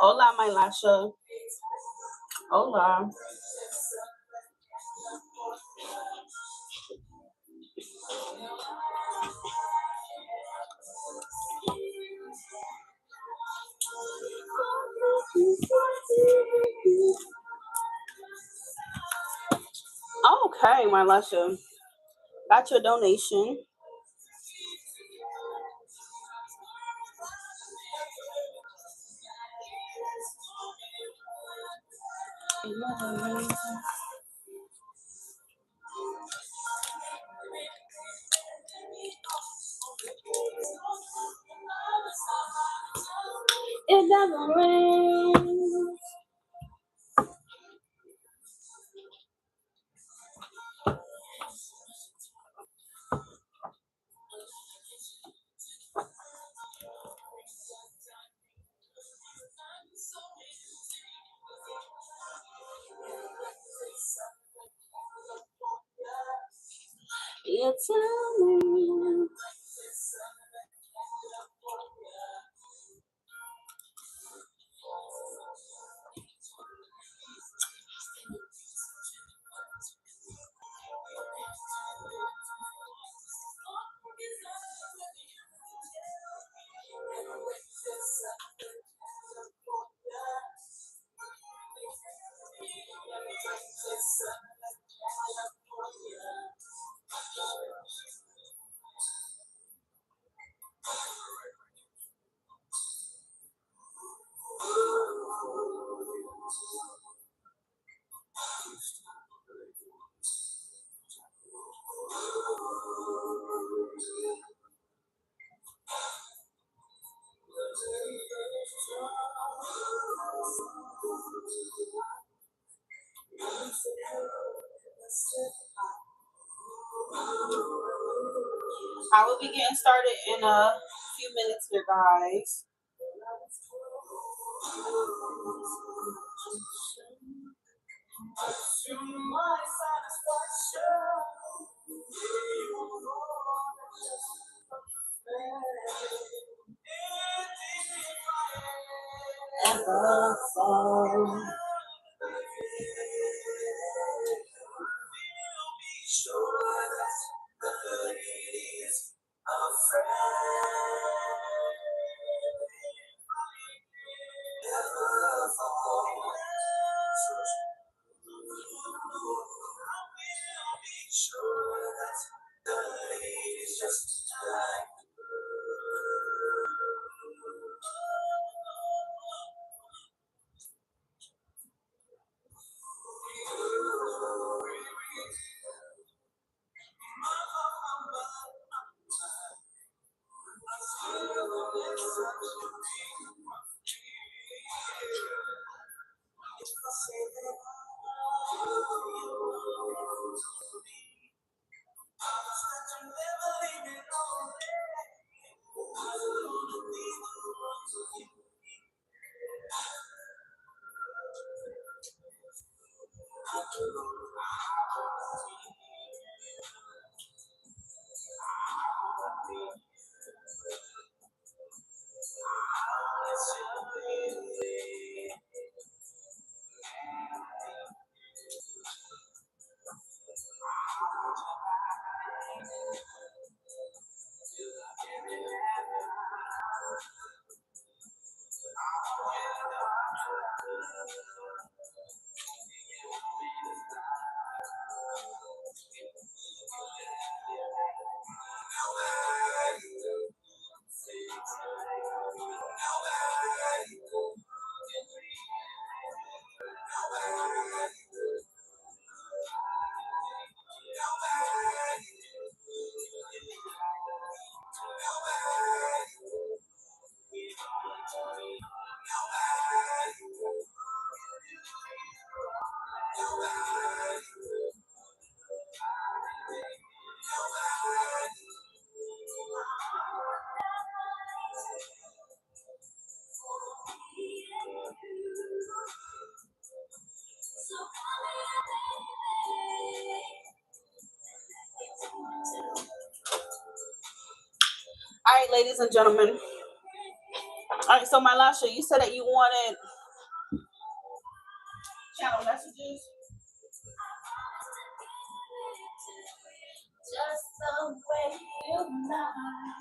Hola, my lasha. Hola. Okay, my lasha. Got your donation. It never rains. You tell me. I will be getting started in a few minutes here, guys. Ever fall. right, ladies and gentlemen. All right, so my Lasha, you said that you wanted channel messages. Just the way you lie.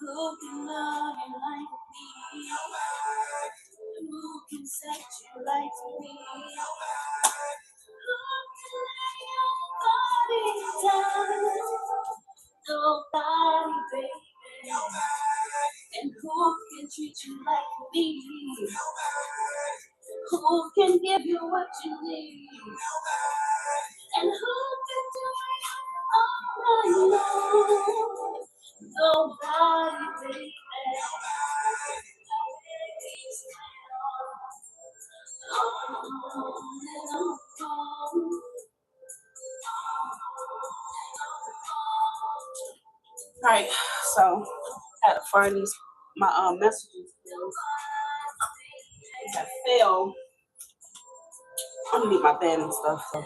Who can love you like me? Who can set you like me? Who can lay your body down? Nobody, baby. And who can treat you like me? Who can give you what you need? And who can do it all alone? Nobody, baby. All right, so I had to find these my messages. I failed. I'm gonna need my pen and stuff. So.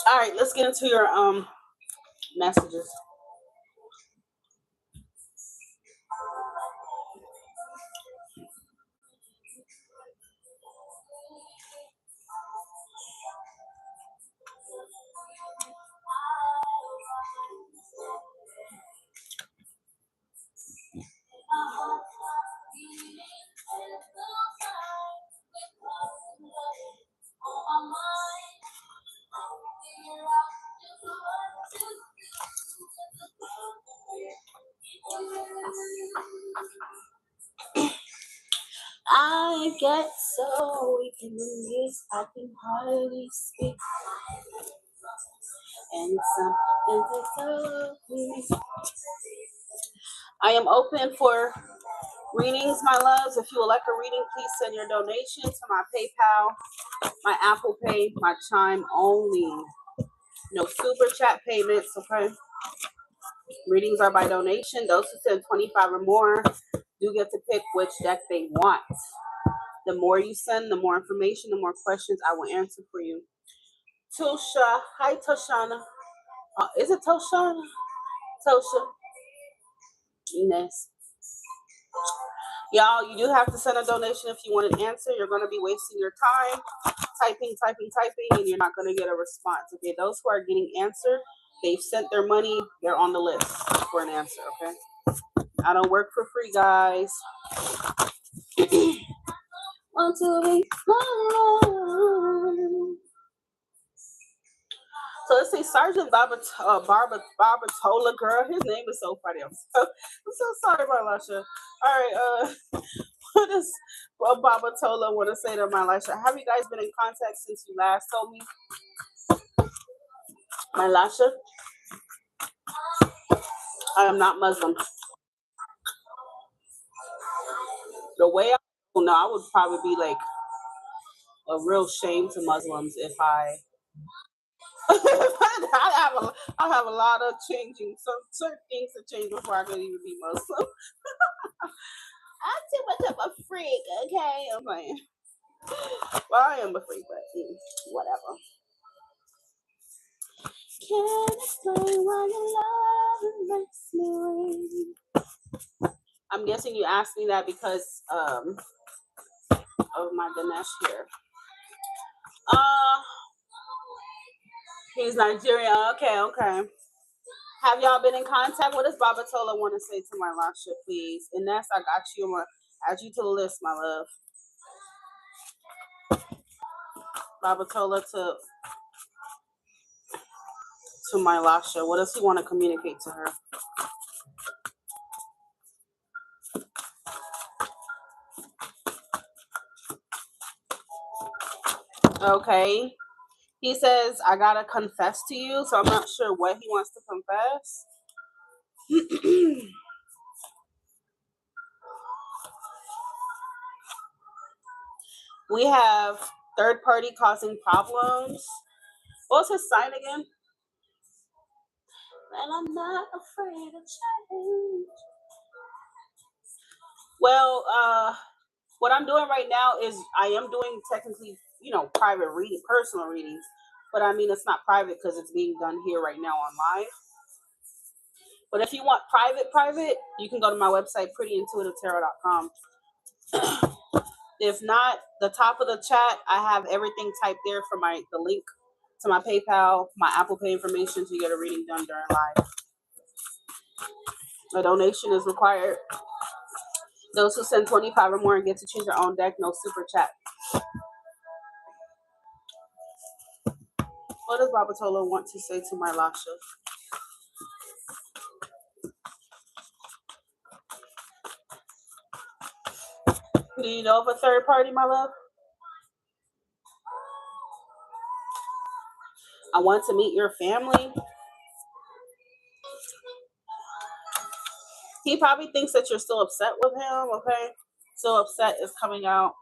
All right, let's get into your messages. I get so weak in the knees, I can hardly speak. And something to tell me. I am open for readings, my loves. If you would like a reading, please send your donation to my PayPal, my Apple Pay, my Chime only. No super chat payments, okay? Readings are by donation. Those who send 25 or more do get to pick which deck they want. The more you send, the more information, the more questions I will answer for you. Tosha, hi Toshana. Is it Toshana? Tosha. Ines. Y'all, you do have to send a donation if you want an answer. You're going to be wasting your time typing, and you're not going to get a response. Okay, those who are getting answered, they've sent their money. They're on the list for an answer, okay? I don't work for free, guys. Want to be alone. So let's say Sergeant Barbatola, girl. His name is so funny. I'm so sorry, Marlasha. All right, what does Barbatola want to say to Marlasha? Have you guys been in contact since you last told me? Marlasha, I am not Muslim. The way I would probably be like a real shame to Muslims if I. I have a lot of changing, some certain things to change before I could even be Muslim. I'm too much of a freak, okay? I'm playing. Well, I am a freak, but whatever. Can't explain why your love makes me weak. I'm guessing you asked me that because of my Ganesh here. He's Nigerian. Okay. Have y'all been in contact? What does Babatola want to say to my Lasha, please? Ines, I got you. I'm going to add you to the list, my love. Babatola to my Lasha. What does he want to communicate to her? Okay. He says, I got to confess to you. So I'm not sure what he wants to confess. We have third party causing problems. What's his sign again? and I'm not afraid of change. Well, what I'm doing right now is I am doing technically, private reading, personal readings, but I mean it's not private because it's being done here right now on live. But if you want private, you can go to my website, prettyintuitivetarot.com. If not, the top of the chat, I have everything typed there for the link to my PayPal, my Apple Pay information to get a reading done during live. A donation is required. Those who send 25 or more and get to choose their own deck, no super chat. What does Babatola want to say to my Lasha? Do you know of a third party, my love? I want to meet your family. He probably thinks that you're still upset with him, okay? Still upset is coming out.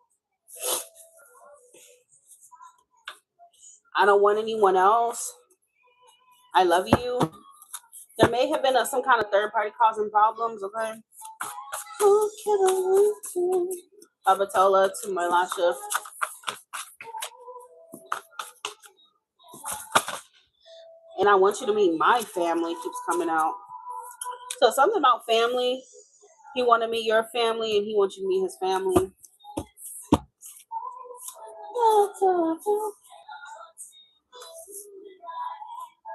I don't want anyone else. I love you. There may have been some kind of third party causing problems, okay? Who can I want to? Babatola to my Lasha. And I want you to meet my family keeps coming out. So something about family. He want to meet your family and he wants you to meet his family.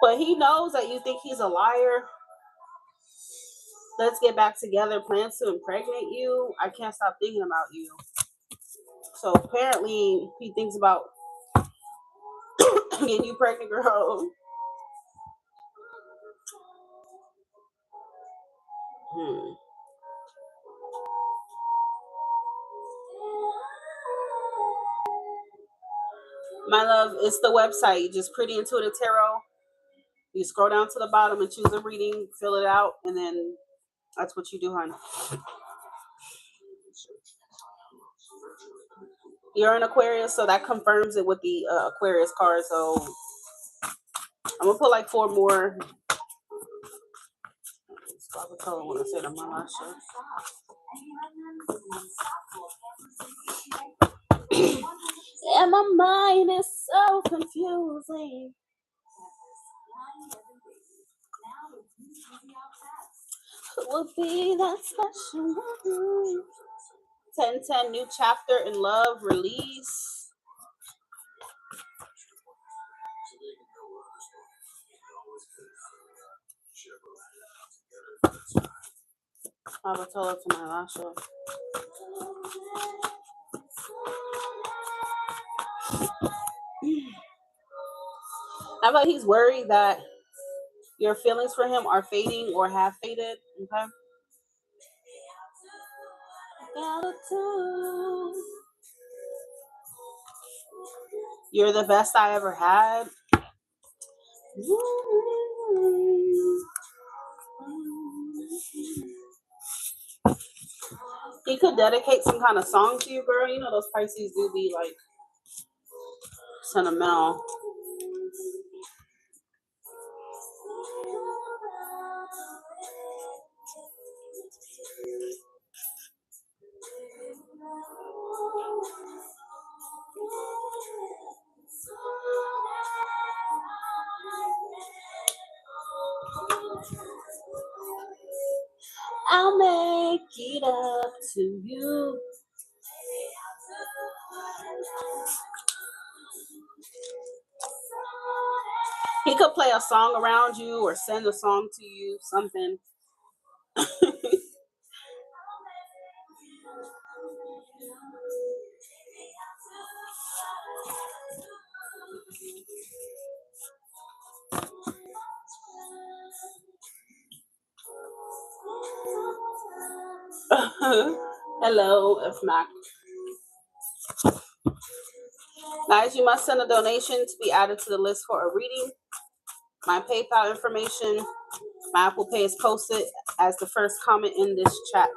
But he knows that you think he's a liar. Let's get back together. Plans to impregnate you. I can't stop thinking about you. So apparently he thinks about getting you pregnant, girl. My love, it's the website. Just Pretty Intuitive Tarot. You scroll down to the bottom and choose a reading, fill it out, and then that's what you do, hon. You're an Aquarius, so that confirms it with the Aquarius card. So I'm gonna put like 4 more. I want to say to my and my mind is so confusing. Who will be that special one? 1010 new chapter in love release. I will tell it to my Lasha. How about he's worried that your feelings for him are fading or have faded? Okay. You're the best I ever had. He could dedicate some kind of song to you, girl. You know those Pisces do be like sentimental. I'll make it up to you. He could play a song around you or send a song to you, something. Hello, if Mac. Guys, you must send a donation to be added to the list for a reading. My PayPal information, my Apple Pay is posted as the first comment in this chat.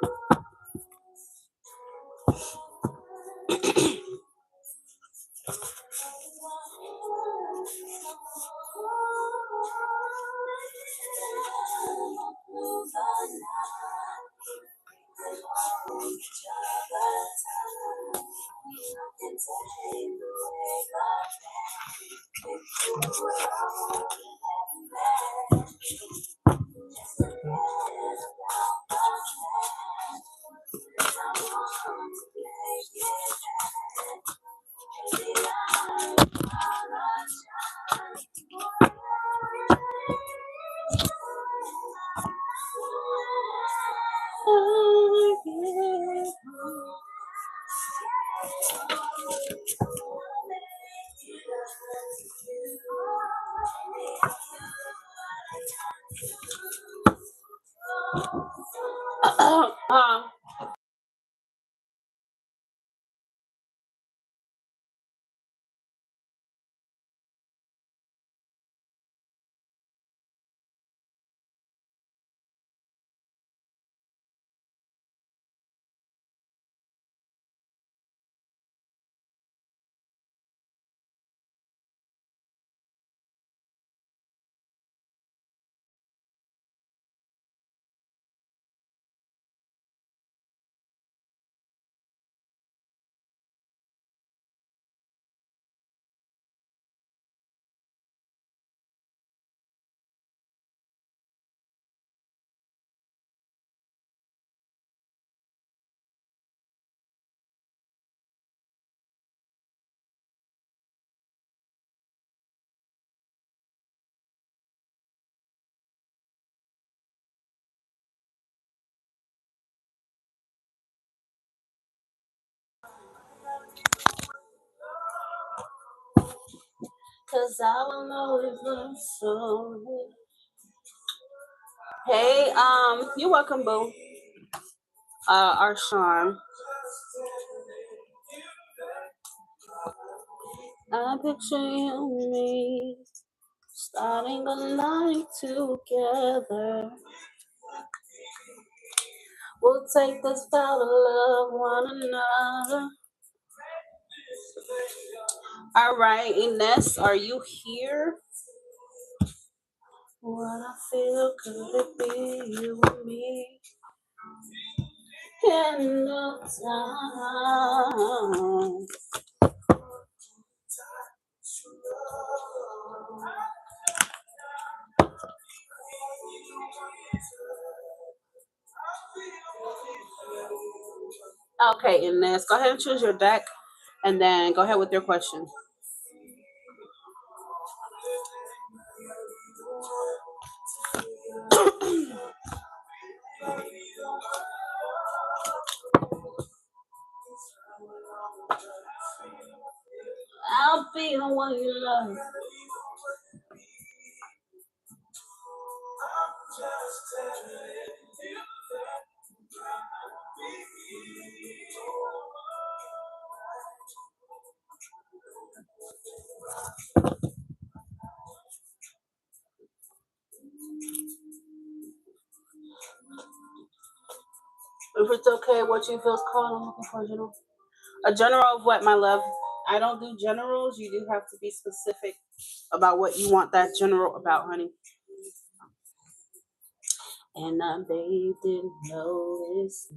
Cause I don't know if I'm so. Hey, you're welcome, boo. Arshawn. I picture you and me starting a life together. We'll take this vow to love one another. All right, Ines, are you here? What I feel, could it be you and me in no time? Okay, Ines, go ahead and choose your deck, and then go ahead with your question. I'll be the one you love. If it's okay, what you feel is called, I'm looking for a general. A general of what, my love? I don't do generals. You do have to be specific about what you want that general about, honey. And I bathed in notice.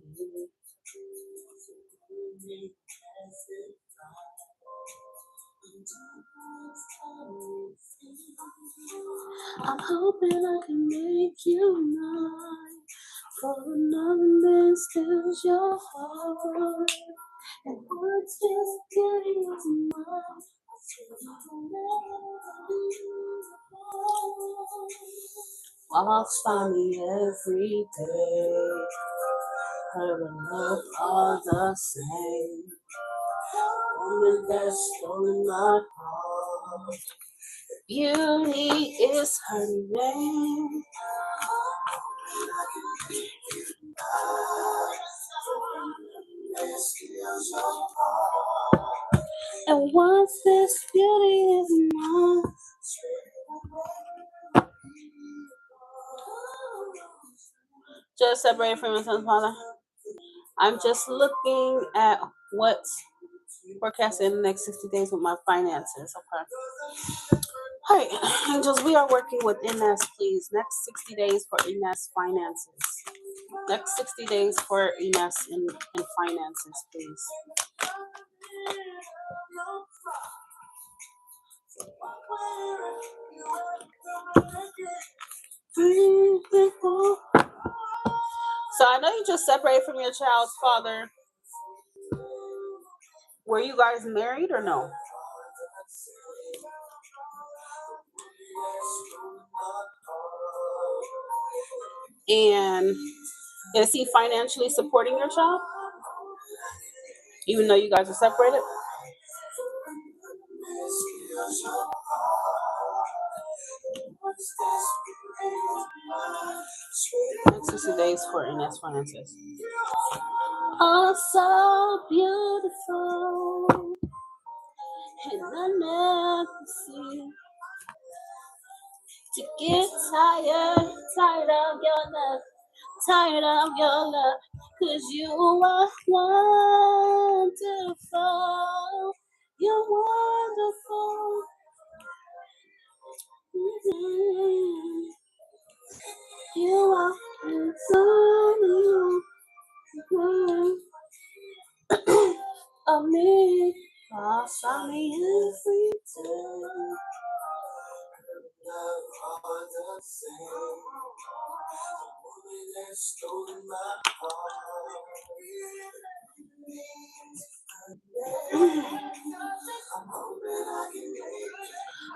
I'm hoping I can make you mine. For another man steals your heart. And what's this getting is mine. Walks by me every day. Her and love are the same. Woman that's stolen my heart. Beauty is her name. And once this beauty is mine. Just separated from my son's father. I'm just looking at what's forecasted in the next 60 days with my finances. Okay. All right, angels, we are working with Ines, please. Next 60 days for Ines finances. Next 60 days for Ines in finances, please. So I know you just separated from your child's father. Were you guys married or no? And is he financially supporting your child? Even though you guys are separated? 60 days for Inez finances. Oh, so beautiful. And I never see to get tired of your love, tired of your love, 'cause you are wonderful, you're wonderful. Mm-hmm. You are so of me, lost on me every time.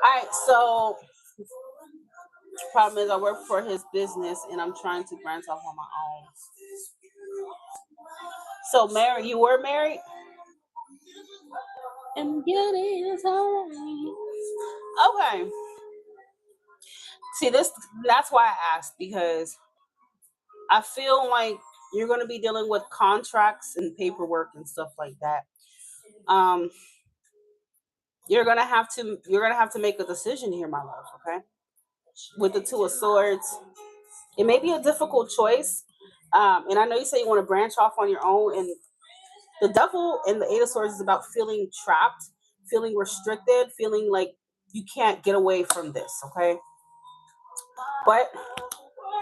Alright, so problem is I work for his business and I'm trying to branch off on my own. So married, you were married? And beauty is alright. Okay. See, that's why I asked, because I feel like you're going to be dealing with contracts and paperwork and stuff like that. You're gonna have to make a decision here, my love. Okay, with the Two of Swords, it may be a difficult choice. And I know you say you want to branch off on your own, and the Devil and the Eight of Swords is about feeling trapped, feeling restricted, feeling like you can't get away from this. Okay, but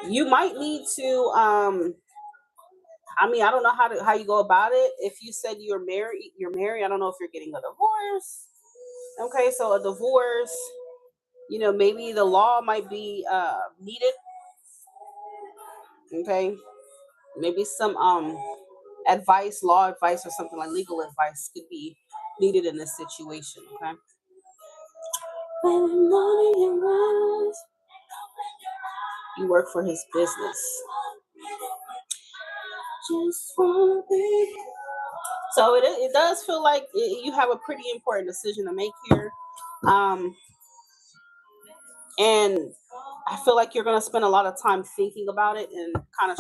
you might need to. I mean, I don't know how you go about it. If you said you're married. I don't know if you're getting a divorce. Okay, so a divorce. Maybe the law might be needed. Okay, maybe some law advice, or something like legal advice could be needed in this situation. Okay. You work for his business. So it does feel like you have a pretty important decision to make here. And I feel like you're going to spend a lot of time thinking about it and kind of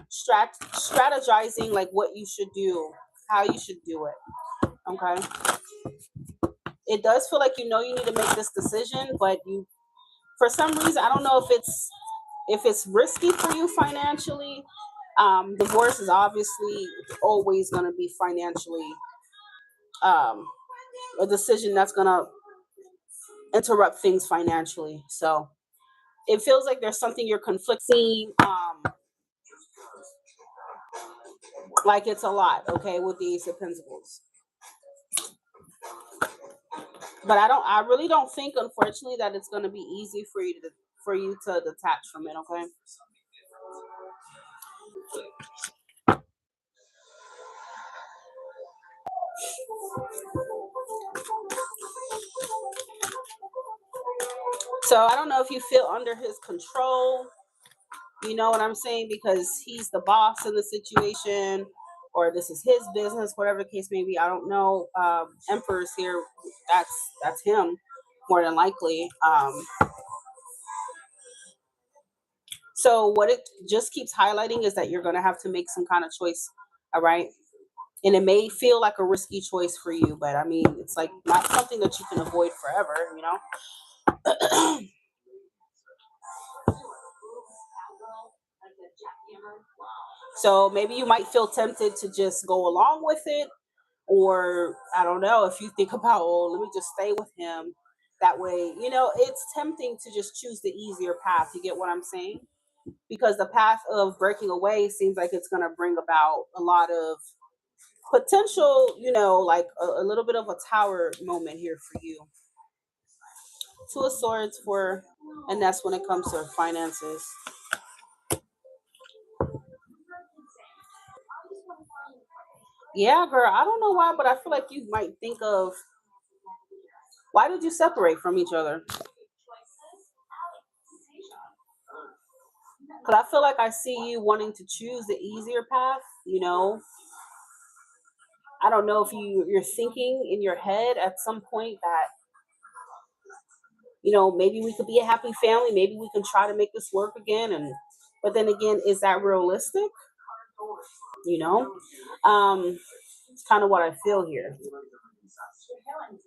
strategizing like what you should do, how you should do it. Okay. It does feel like you need to make this decision, but you, for some reason, I don't know if it's risky for you financially. Divorce is obviously always going to be financially a decision that's going to interrupt things financially. So it feels like there's something you're conflicting. Like it's a lot, okay, with the Ace of Pentacles. But I really don't think, unfortunately, that it's going to be easy for you to detach from it. Okay. So I don't know if you feel under his control. You know what I'm saying? Because he's the boss in the situation, or this is his business, whatever the case may be. I don't know. Emperor's here. That's him, more than likely. So what it just keeps highlighting is that you're going to have to make some kind of choice. All right. And it may feel like a risky choice for you, but I mean, it's like not something that you can avoid forever, So maybe you might feel tempted to just go along with it, or I don't know, if you think about, oh, let me just stay with him. That way, it's tempting to just choose the easier path. You get what I'm saying? Because the path of breaking away seems like it's going to bring about a lot of potential, like a little bit of a tower moment here for you. Two of Swords for, and that's when it comes to finances. Yeah, girl, I don't know why, but I feel like you might think of, why did you separate from each other? Because I feel like I see you wanting to choose the easier path. I don't know if you're thinking in your head at some point that, maybe we could be a happy family, maybe we can try to make this work again, and but then again, is that realistic? You know, it's kind of what I feel here.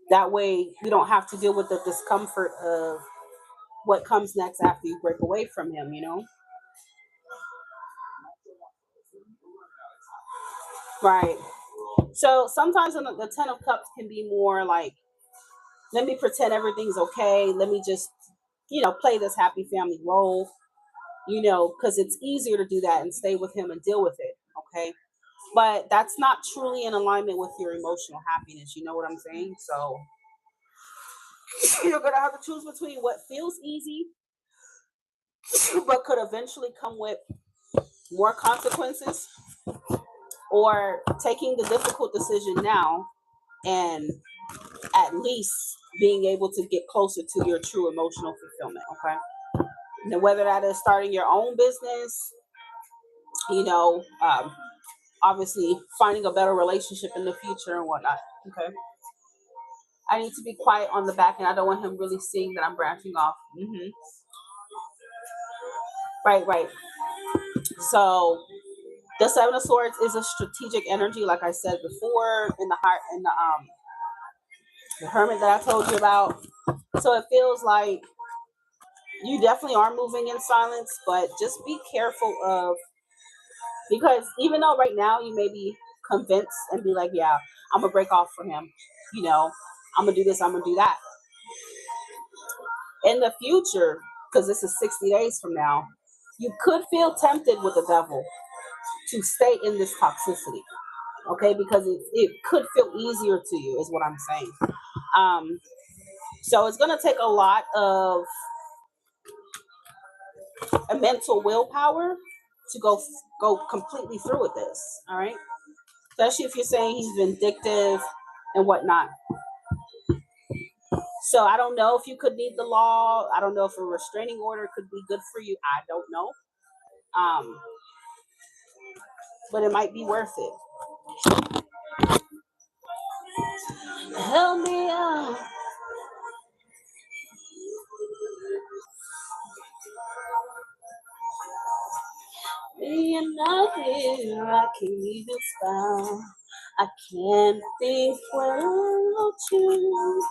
That way, you don't have to deal with the discomfort of what comes next after you break away from him. Right. So sometimes the Ten of Cups can be more like, let me pretend everything's okay. Let me just, play this happy family role, because it's easier to do that and stay with him and deal with it. Okay. But that's not truly in alignment with your emotional happiness. You know what I'm saying? So you're going to have to choose between what feels easy, but could eventually come with more consequences, or taking the difficult decision now and at least being able to get closer to your true emotional fulfillment. Okay. Now, whether that is starting your own business, you know, um, obviously finding a better relationship in the future and whatnot. Okay. I need to be quiet on the back end. I don't want him really seeing that I'm branching off. Right, right. So the Seven of Swords is a strategic energy, like I said before, in the heart, in the Hermit that I told you about. So it feels like you definitely are moving in silence, but just be careful of, because even though right now you may be convinced and be like, yeah, I'm gonna break off for him, you know, I'm gonna do this, I'm gonna do that. In the future, because this is 60 days from now, you could feel tempted with the devil to stay in this toxicity, okay? Because it could feel easier to you, is what I'm saying. Um, so it's gonna take a lot of a mental willpower to go completely through with this. All right, especially if you're saying he's vindictive and whatnot. So I don't know if you could need the law. I don't know if a restraining order could be good for you. I don't know. Um, but it might be worth it. Help me out. Being not here, I can't even spell. I can't think without you.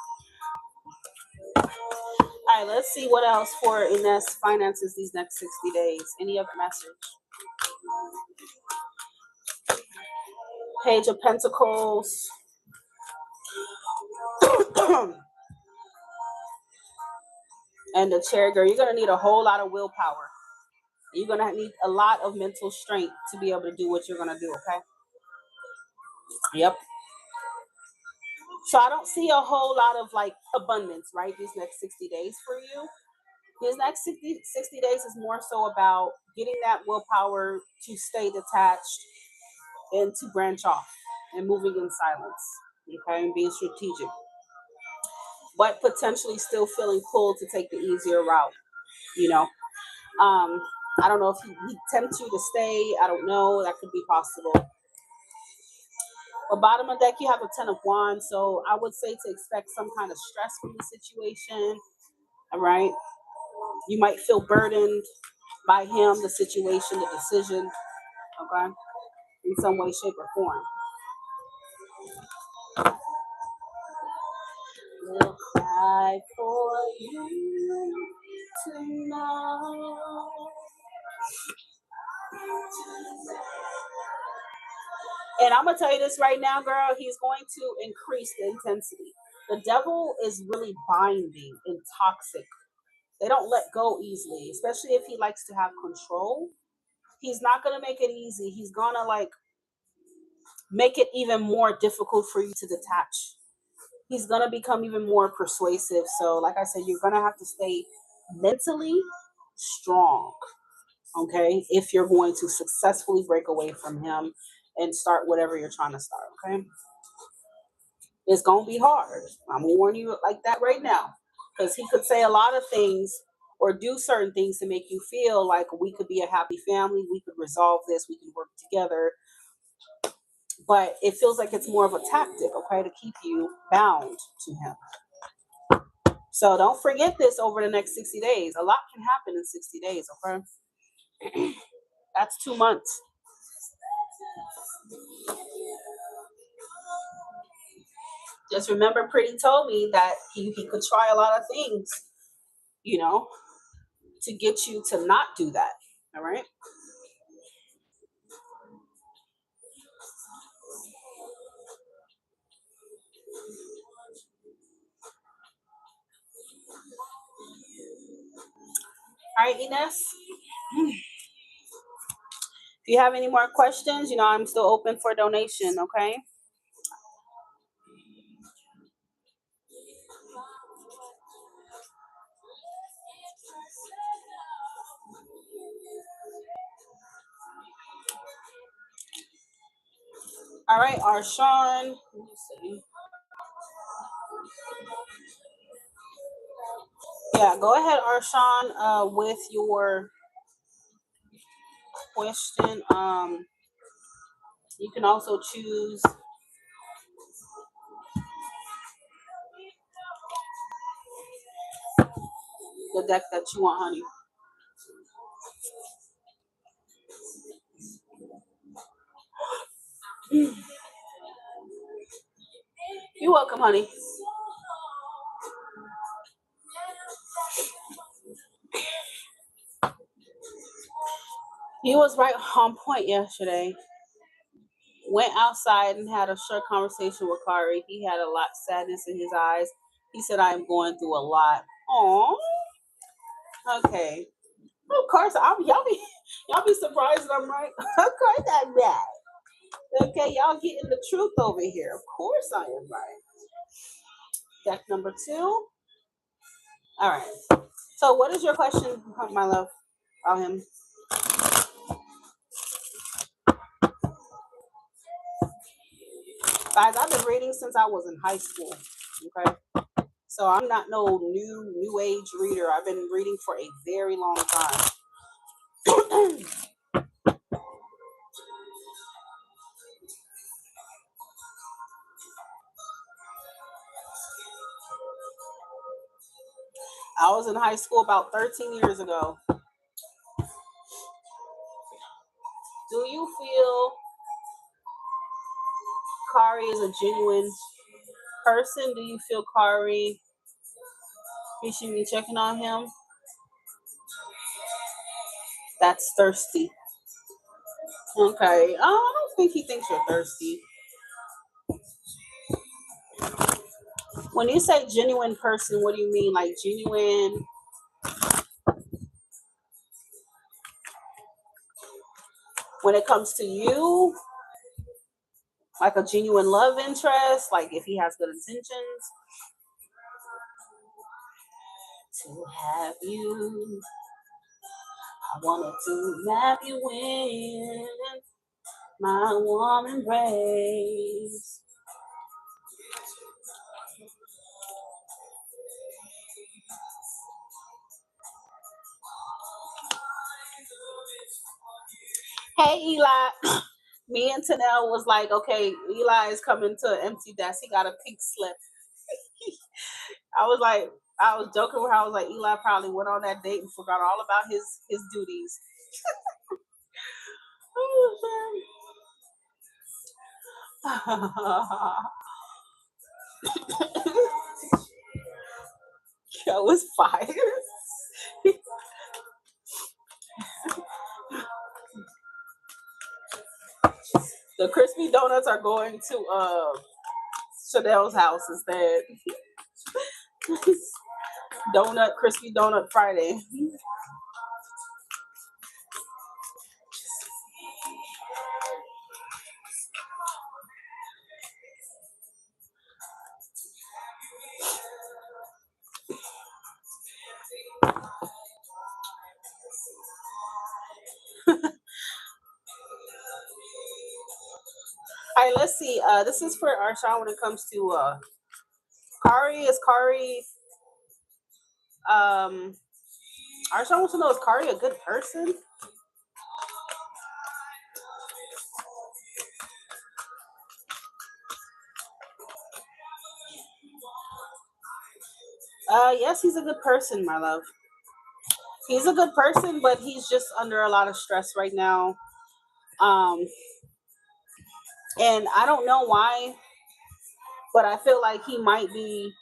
All right, let's see what else for Ines finances these next 60 days. Any other message? Page of Pentacles. And the chair, girl, you're going to need a whole lot of willpower. You're going to need a lot of mental strength to be able to do what you're going to do, okay? Yep. So I don't see a whole lot of like abundance, right? These next 60 days for you. These next 60 days is more so about getting that willpower to stay detached and to branch off and moving in silence, okay, and being strategic, but potentially still feeling pulled to take the easier route, you know. I don't know if he tempts you to stay. I don't know. That could be possible. But bottom of deck, you have a Ten of Wands, so I would say to expect some kind of stress from the situation. All right, you might feel burdened by him, the situation, the decision. Okay, in some way, shape, or form. We'll cry for you tonight. And I'm gonna tell you this right now, girl. He's going to increase the intensity. The devil is really binding and toxic. They don't let go easily, especially if he likes to have control. He's not gonna make it easy. He's gonna like make it even more difficult for you to detach. he's gonna become even more persuasive. So, like I said, you're gonna have to stay mentally strong, okay, if you're going to successfully break away from him and start whatever you're trying to start, okay? It's gonna be hard. I'm gonna warn you like that right now, because he could say a lot of things or do certain things to make you feel like we could be a happy family, we could resolve this, we can work together, but it feels like it's more of a tactic, okay, to keep you bound to him. So don't forget this over the next 60 days. A lot can happen in 60 days, okay? That's 2 months. Just remember, Pretty told me that he could try a lot of things, you know, to get you to not do that. All right. All right, Ines. If you have any more questions, I'm still open for donation. Okay. All right, Arshawn. Let me see. Yeah, go ahead, Arshawn, with your question. You can also choose the deck that you want, honey. You're welcome, honey. He was right on point yesterday. Went outside and had a short conversation with Kari. He had a lot of sadness in his eyes. He said, I am going through a lot. Oh, okay. Of course, y'all be surprised that I'm right. Of course I'm right. Okay, y'all getting the truth over here. Of course I am right. Deck number 2. All right. So what is your question, my love, about him? Guys, I've been reading since I was in high school. Okay. So I'm not no new age reader. I've been reading for a very long time. I was in high school about 13 years ago. Do you feel Kari is a genuine person? Do you feel Kari, he should be checking on him? That's thirsty. Okay. I don't think he thinks you're thirsty. When you say genuine person, what do you mean? Like genuine when it comes to you? Like a genuine love interest? Like if he has good intentions? To have you, I wanted to wrap you in my warm embrace. Hey, Eli. Me and Tanel was like, okay, Eli is coming to an empty desk. He got a pink slip. I was like, I was joking with her. I was like, Eli probably went on that date and forgot all about his duties. That was fire. The crispy donuts are going to Chanel's house instead. Crispy donut Friday. right, let's see. This is for Arshawn when it comes to Kari. Is Kari Arshawn wants to know, is Kari a good person? Yes, he's a good person, my love. He's a good person, but he's just under a lot of stress right now. Um, and I don't know why, but I feel like he might be.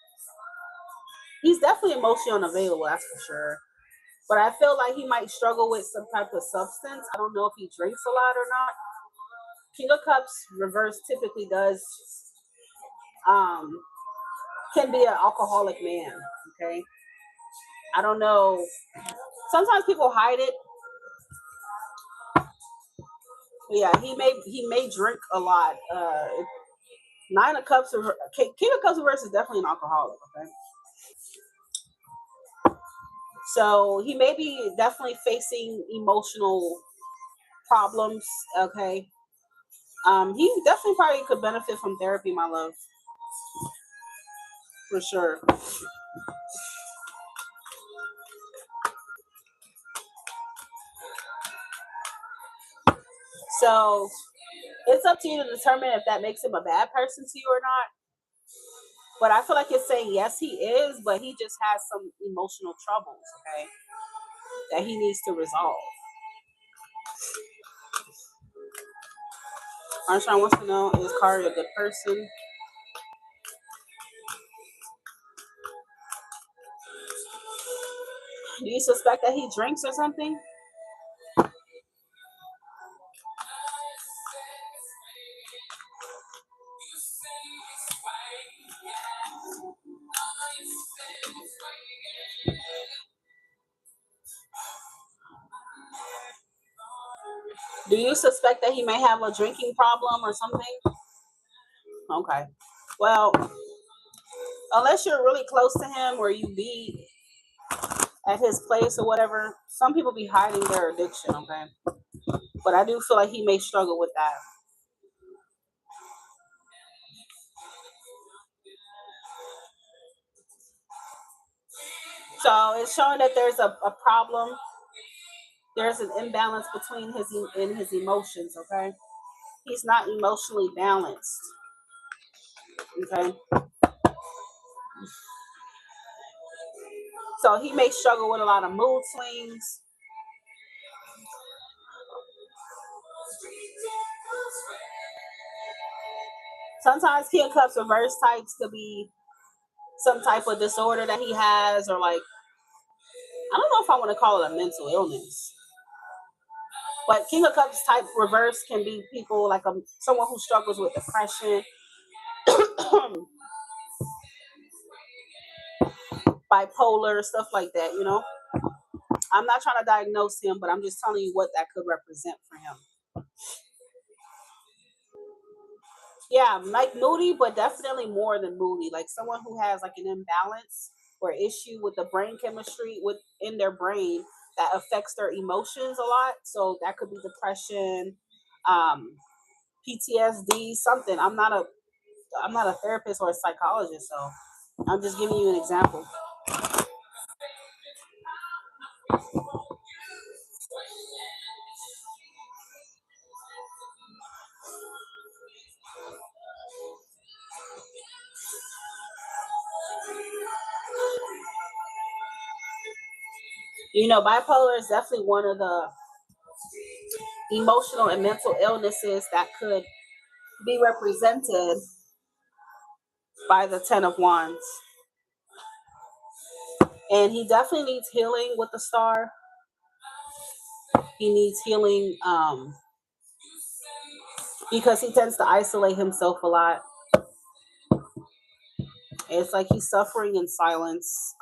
He's definitely emotionally unavailable, that's for sure. But I feel like he might struggle with some type of substance. I don't know if he drinks a lot or not. King of Cups reverse typically does um can be an alcoholic man. Okay, I don't know. Sometimes people hide it. But yeah, he may drink a lot. Nine of Cups, King of Cups reverse is definitely an alcoholic. Okay, so he may be definitely facing emotional problems. Okay, he definitely probably could benefit from therapy, my love, for sure. So it's up to you to determine if that makes him a bad person to you or not. But I feel like it's saying yes, he is, but he just has some emotional troubles, okay, that he needs to resolve. Armstrong wants to know, is Kari a good person? Do you suspect that he drinks or something? Do you suspect that he may have a drinking problem or something? Okay. Well, unless you're really close to him or you be at his place or whatever, some people be hiding their addiction, okay? But I do feel like he may struggle with that. So it's showing that there's a problem. There's an imbalance between his emotions, okay? He's not emotionally balanced, okay? So he may struggle with a lot of mood swings. Sometimes King of Cups reverse types could be some type of disorder that he has, or like, I don't know if I want to call it a mental illness. But King of Cups type reverse can be people like someone who struggles with depression, bipolar, stuff like that, you know? I'm not trying to diagnose him, but I'm just telling you what that could represent for him. Yeah, like moody, but definitely more than moody. Like someone who has like an imbalance or issue with the brain chemistry within their brain that affects their emotions a lot. So that could be depression, um, PTSD, something. I'm not a therapist or a psychologist, so I'm just giving you an example. You know, bipolar is definitely one of the emotional and mental illnesses that could be represented by the Ten of Wands. And he definitely needs healing with the star. He needs healing because he tends to isolate himself a lot. It's like he's suffering in silence.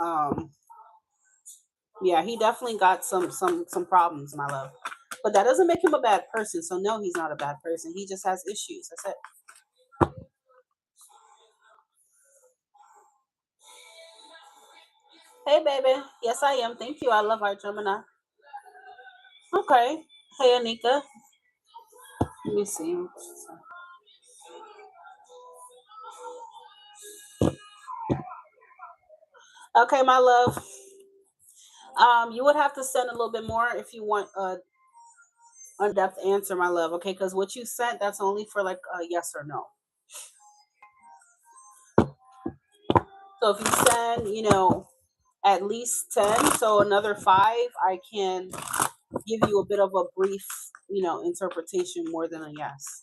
Yeah, he definitely got some problems, my love. But that doesn't make him a bad person. So no, he's not a bad person. He just has issues. That's it. Hey, baby. Yes, I am. Thank you. I love our Gemini. Okay. Hey, Anika. Let me see. Okay, my love. You would have to send a little bit more if you want a in-depth answer, my love. Okay, because what you sent, that's only for like a yes or no. So if you send, at least 10, so another five, I can give you a bit of a brief, interpretation more than a yes.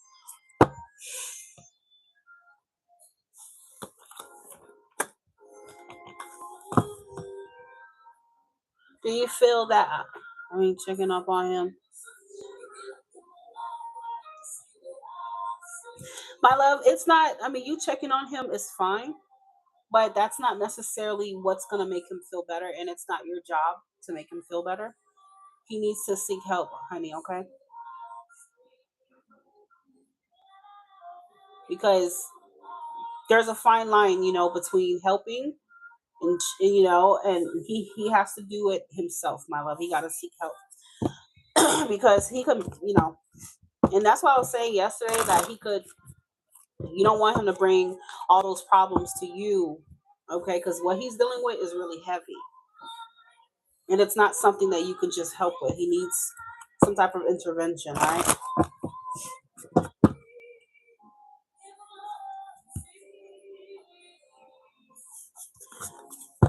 Do you feel that? I mean, checking up on him. My love, it's not, I mean, you checking on him is fine, but that's not necessarily what's going to make him feel better. And it's not your job to make him feel better. He needs to seek help, honey, okay? Because there's a fine line, between helping and, and he has to do it himself, my love. He got to seek help because he could, and that's why I was saying yesterday that he could, you don't want him to bring all those problems to you, okay? Because what he's dealing with is really heavy, and it's not something that you can just help with. He needs some type of intervention, all right?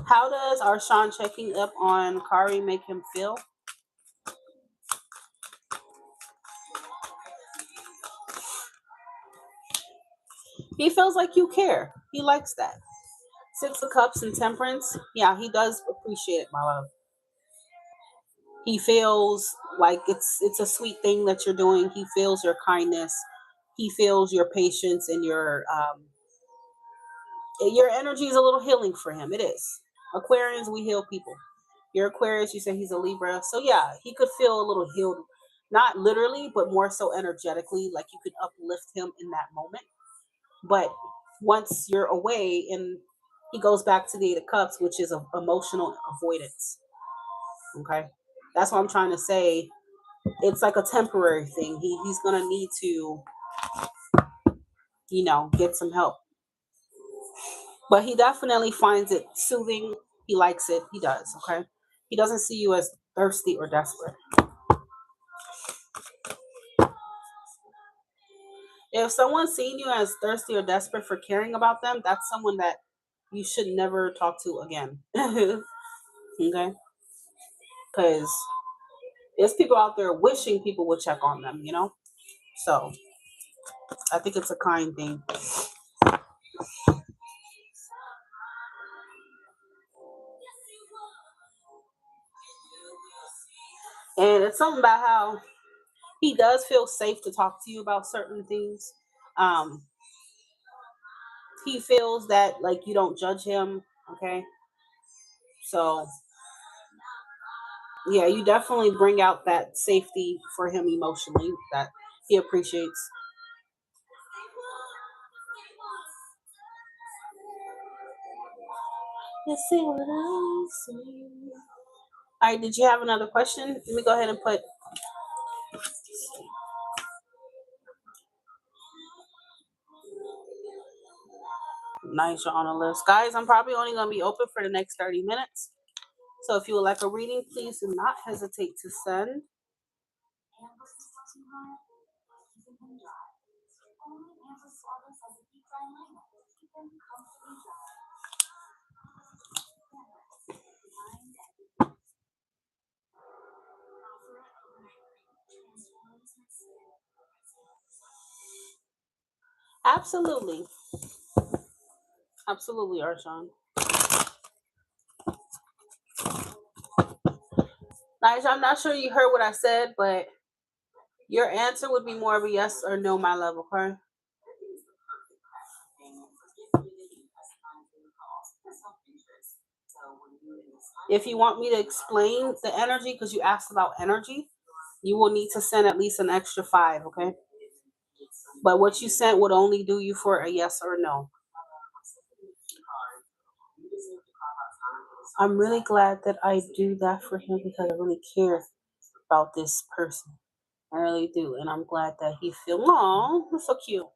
How does Arshawn checking up on Kari make him feel? He feels like you care. He likes that. Six of Cups and Temperance. Yeah, he does appreciate it, my love. He feels like it's a sweet thing that you're doing. He feels your kindness. He feels your patience and your energy is a little healing for him. It is. Aquarians, we heal people. Your Aquarius, you say he's a Libra. So yeah, he could feel a little healed. Not literally, but more so energetically, like you could uplift him in that moment. But once you're away and he goes back to the Eight of Cups, which is emotional avoidance. Okay. That's what I'm trying to say. It's like a temporary thing. He's gonna need to, get some help. But he definitely finds it soothing. He likes it. He does, okay? He doesn't see you as thirsty or desperate. If someone's seeing you as thirsty or desperate for caring about them, that's someone that you should never talk to again. Okay? Because there's people out there wishing people would check on them. So I think it's a kind thing. And it's something about how he does feel safe to talk to you about certain things. Um, he feels that like you don't judge him. Okay. So yeah, you definitely bring out that safety for him emotionally that he appreciates. Let's see what I see. All right, did you have another question? Let me go ahead and put nice on the list. Guys, I'm probably only going to be open for the next 30 minutes. So if you would like a reading, please do not hesitate to send. Absolutely. Absolutely, Arshawn. Nice. I'm not sure you heard what I said, but your answer would be more of a yes or no, my love, okay? If you want me to explain the energy, because you asked about energy, you will need to send at least an extra five, okay? But what you sent would only do you for a yes or no. I'm really glad that I do that for him because I really care about this person. I really do. And I'm glad that he feels, oh, that's so cute.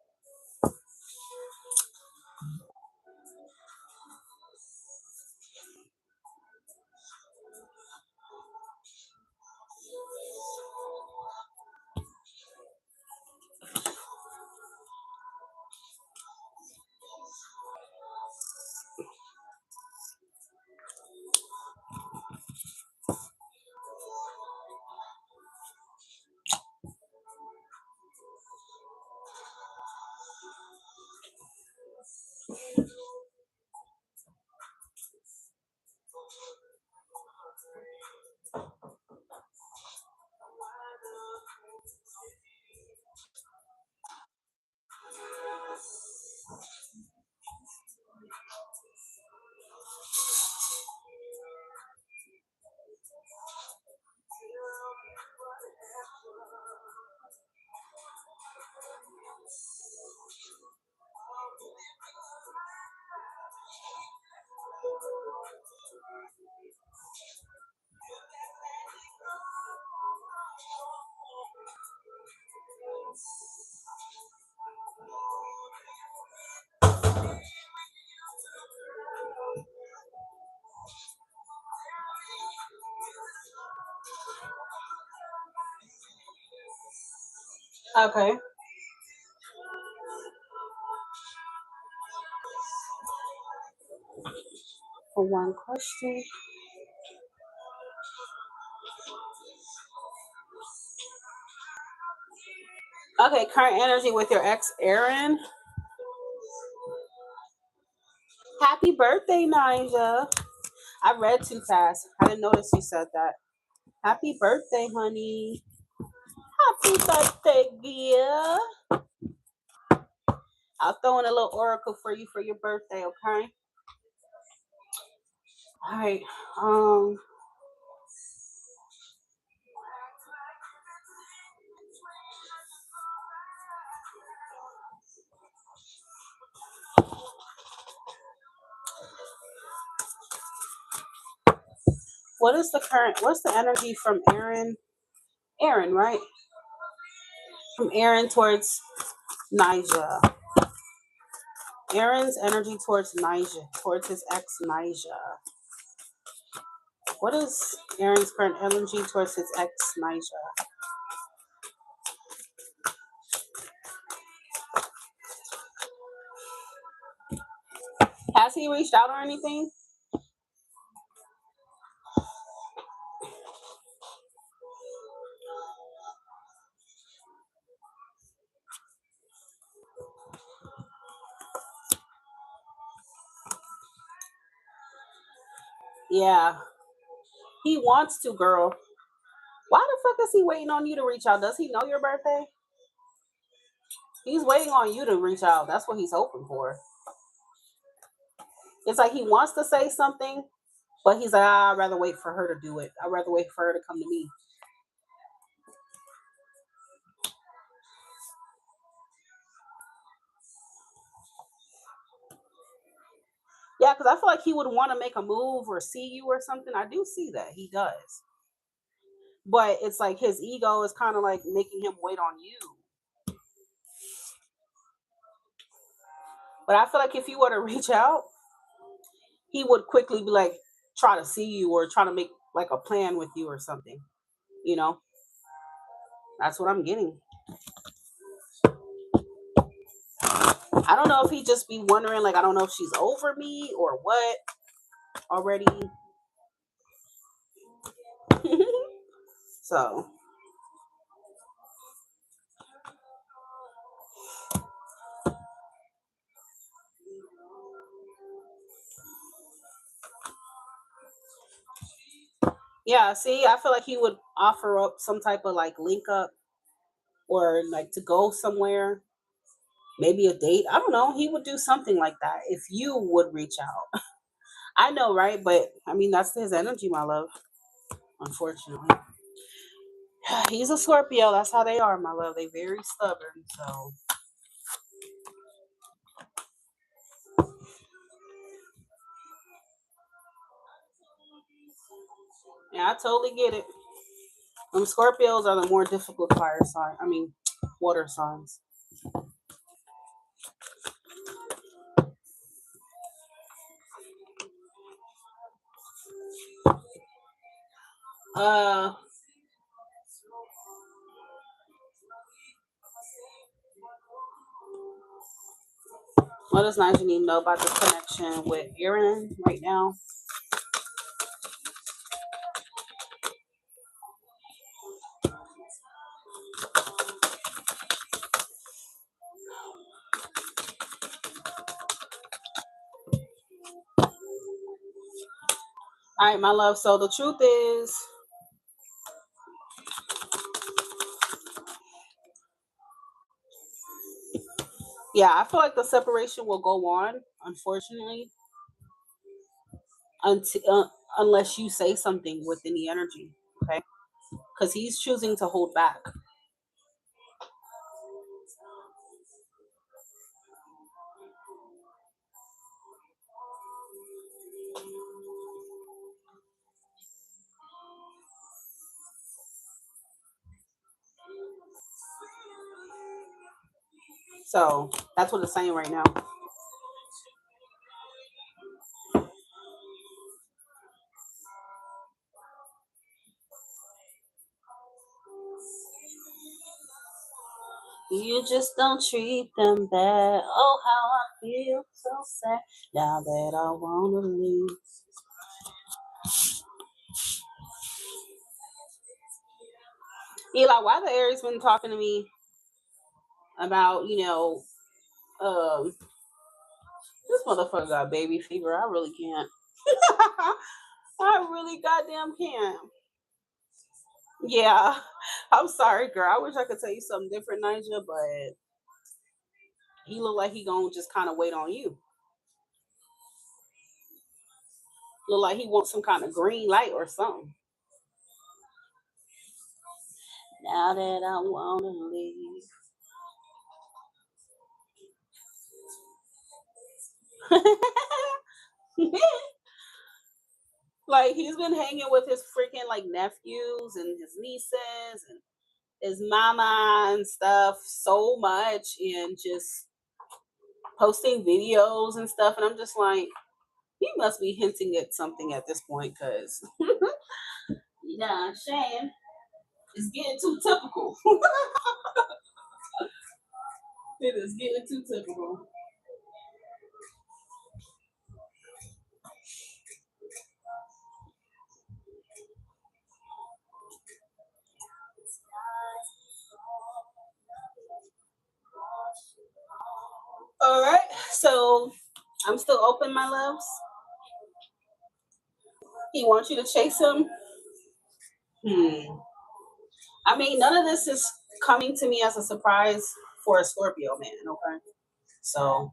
Okay. For one question. Okay, current energy with your ex Aaron. Happy birthday, Nija. I read too fast. I didn't notice you said that. Happy birthday, honey. Happy birthday, dear. I'll throw in a little oracle for you for your birthday, okay? All right. Um, what is the current? What's the energy from Aaron? Aaron, right? From Aaron towards Nija. Aaron's energy towards Nija, towards his ex Nija. What is Aaron's current energy towards his ex Nija? Has he reached out or anything? Yeah, he wants to, girl. Why the fuck is he waiting on you to reach out? Does he know your birthday? He's waiting on you to reach out. That's what he's hoping for. It's like he wants to say something, but he's like, I'd rather wait for her to do it. I'd rather wait for her to come to me. Yeah, because I feel like he would want to make a move or see you or something. I do see that. He does. But it's like his ego is kind of like making him wait on you. But I feel like if you were to reach out, he would quickly be like, try to see you or try to make like a plan with you or something. You know, that's what I'm getting. I don't know if he just be wondering, like, I don't know if she's over me or what already. So, yeah, see, I feel like he would offer up some type of like link up or like to go somewhere, maybe a date. I don't know. He would do something like that if you would reach out. I know, right? But I mean, that's his energy, my love, unfortunately. He's a Scorpio. That's how they are, my love. They very stubborn. So, yeah, I totally get it. Scorpios are the more difficult fire sign. I mean, water signs. Uh, what does Nigel need to know about this connection with Aaron right now? All right, my love. So the truth is, yeah, I feel like the separation will go on, unfortunately, until unless you say something within the energy, okay? Because he's choosing to hold back. So that's what it's saying right now. You just don't treat them bad. Oh, how I feel so sad now that I wanna leave. Eli, why the Aries been talking to me about, this motherfucker got baby fever. I really can't. I really goddamn can't. Yeah. I'm sorry, girl. I wish I could tell you something different, Nigel, but he look like he gonna just kind of wait on you. Look like he wants some kind of green light or something. Now that I wanna leave. Like he's been hanging with his freaking like nephews and his nieces and his mama and stuff so much and just posting videos and stuff, and I'm just like, he must be hinting at something at this point because yeah, Shane is getting too typical. It is getting too typical. All right, so I'm still open, my loves. He wants you to chase him. I mean, none of this is coming to me as a surprise for a Scorpio man. Okay, so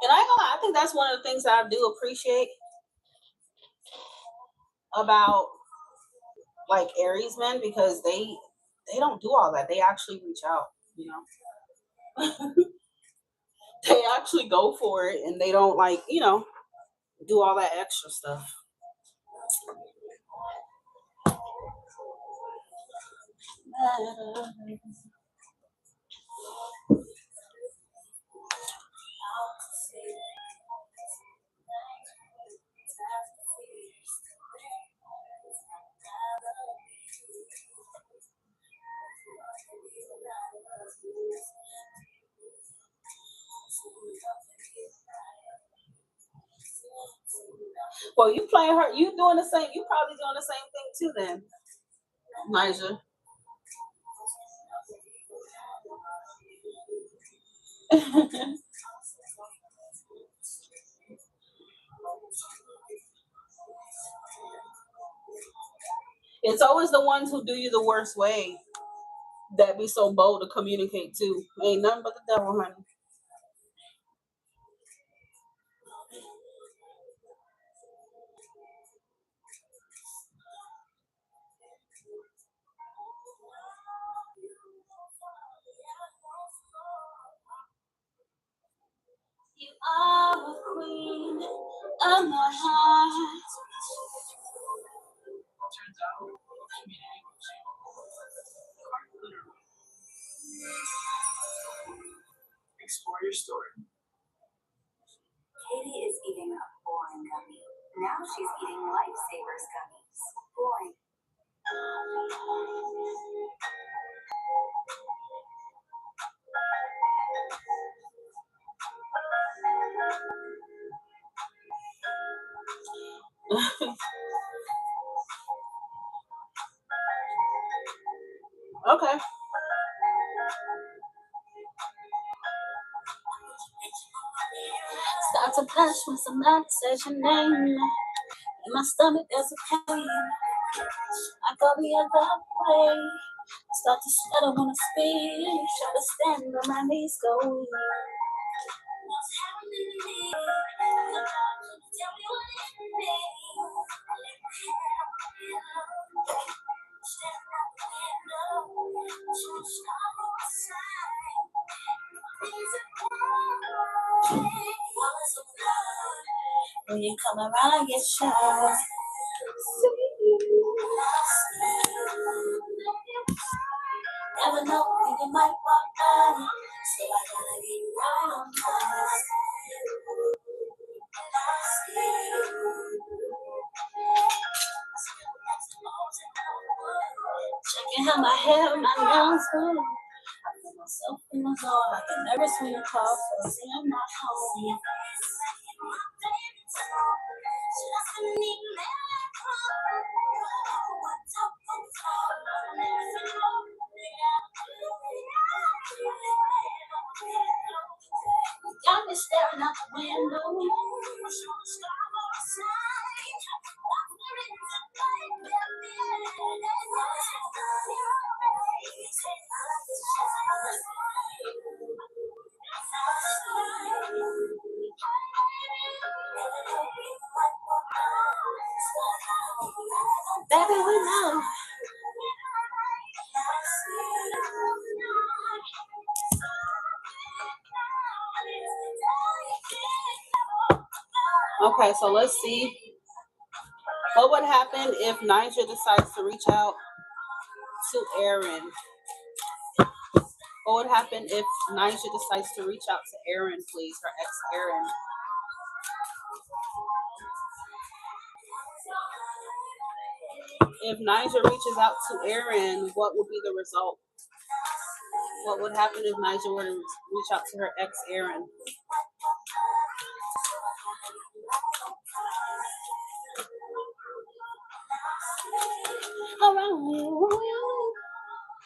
and I ain't gonna lie, I think that's one of the things that I do appreciate about like Aries men because they don't do all that. They actually reach out, you know. They actually go for it and they don't like, do all that extra stuff. Well, you playing her, you doing the same, you probably doing the same thing too then, Nigel. It's always the ones who do you the worst way that be so bold to communicate to. Ain't nothing but the devil, honey. You are a queen of my heart. Explore your story. Katie is eating a boring gummy. Now she's eating lifesavers gummies. Boring. Okay. Start to blush when somebody says your name. In my stomach there's a pain. I go the other way. I start to sweat, I wanna speak. Try to stand on my knees, go. What's happening? Tell me what it is. Stand out the window. Stop outside. Is it when you come around, I get shy. Never know when you might walk by, so I gotta be right on time. got my hair, my nails done. I feel myself in my zone. I can never swing a car, so say I'm not home. Got me staring out the window. Baby, we know. Okay, so let's see. What would happen if Niger decides to reach out to Aaron? What would happen if Niger decides to reach out to Aaron, please, her ex Aaron? If Niger reaches out to Aaron, what would be the result? What would happen if Niger were to reach out to her ex Aaron?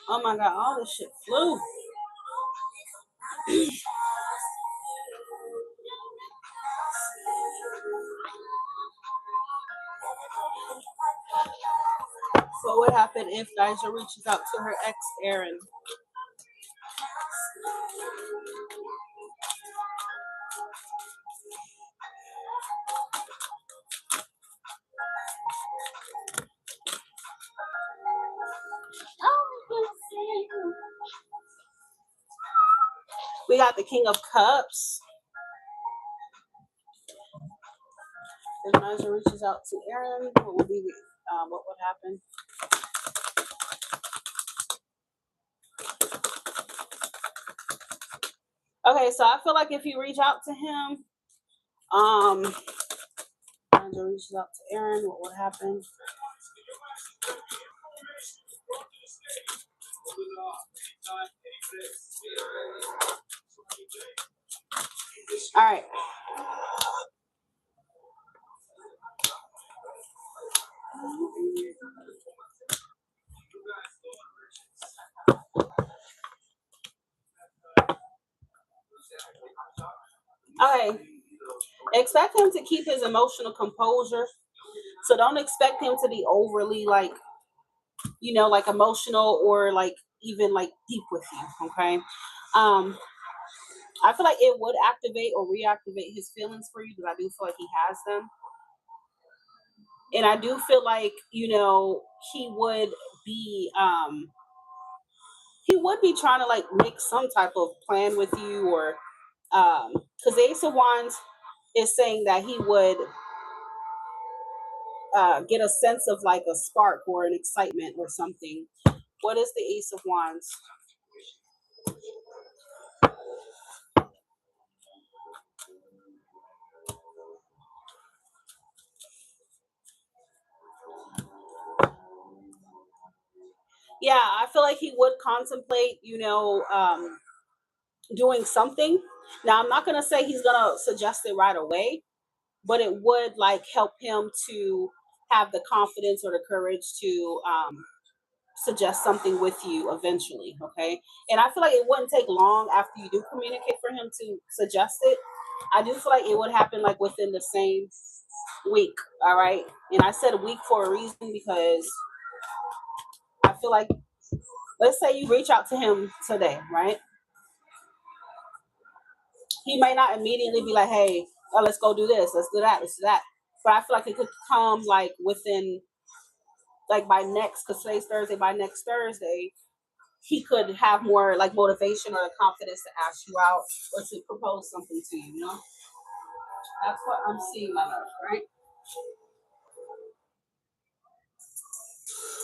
Oh my god, all this shit flew. What would happen if Niger reaches out to her ex Aaron? We got the King of Cups. If Niger reaches out to Aaron, what would be what would happen? Okay, so I feel like if you reach out to him, Niger reaches out to Aaron, what would happen? All right. Okay. Expect him to keep his emotional composure. So don't expect him to be overly like, like emotional or like even like deep with you. Okay. I feel like it would activate or reactivate his feelings for you because I do feel like he has them. And I do feel like, he would be trying to like make some type of plan with you or because the Ace of Wands is saying that he would get a sense of like a spark or an excitement or something. What is the Ace of Wands? Yeah, I feel like he would contemplate, doing something. Now, I'm not going to say he's going to suggest it right away, but it would like help him to have the confidence or the courage to suggest something with you eventually. Okay. And I feel like it wouldn't take long after you do communicate for him to suggest it. I do feel like it would happen like within the same week. All right. And I said week for a reason because I feel like, let's say you reach out to him today, right? He may not immediately be like, hey, let's go do this, let's do that, let's do that. But I feel like it could come like within, like by next, because today's Thursday, by next Thursday, he could have more like motivation or confidence to ask you out or to propose something to you, That's what I'm seeing, my love, right?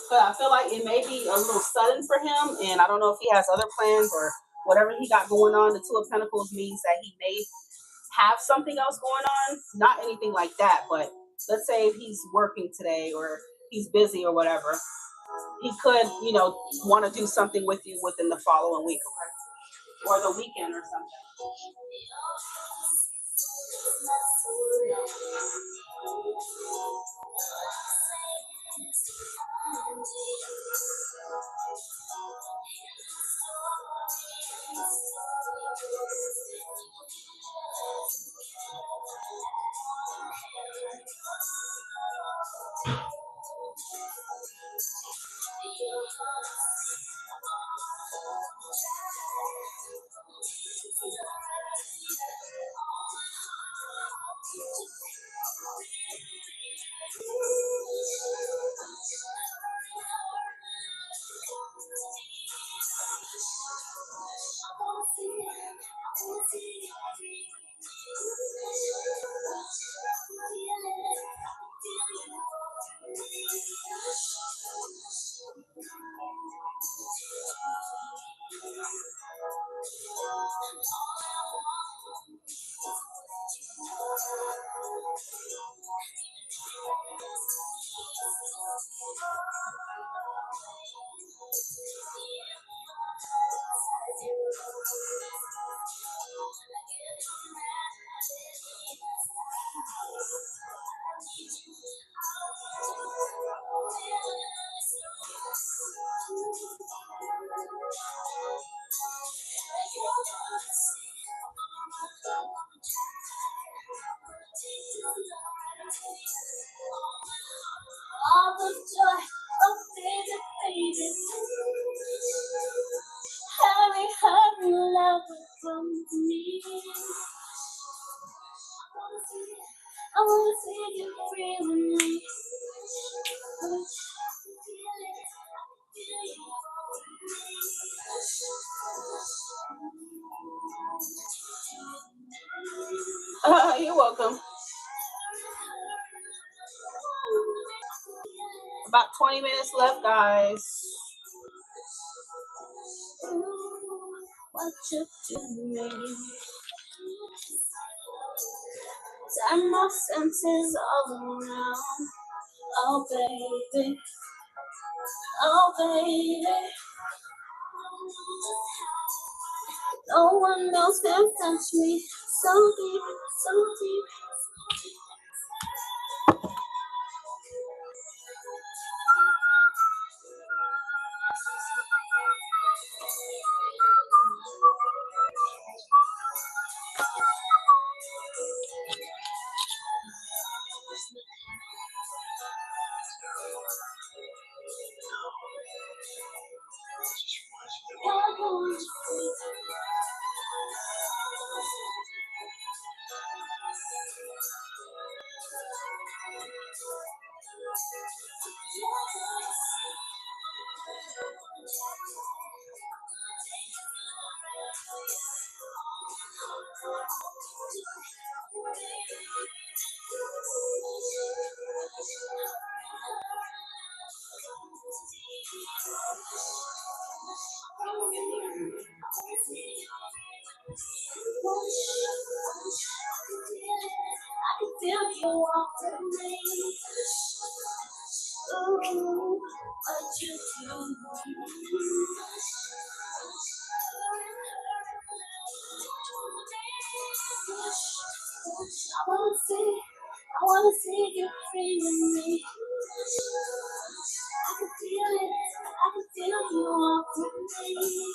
But I feel like it may be a little sudden for him, and I don't know if he has other plans or whatever he got going on. The Two of Pentacles means that he may have something else going on, not anything like that, but let's say if he's working today or he's busy or whatever. he could, want to do something with you within the following week, okay? Or the weekend or something. All the joy of visit, baby. Hurry, love will come to me. I wanna see you free with me. You're welcome. About 20 minutes left, guys. What you doing? Time my senses all around. Oh baby, oh baby. No one else can touch me so deep, so deep. I can feel you after me. Ooh, what you do? I wanna see you free with me. I can feel it, I can feel you after me.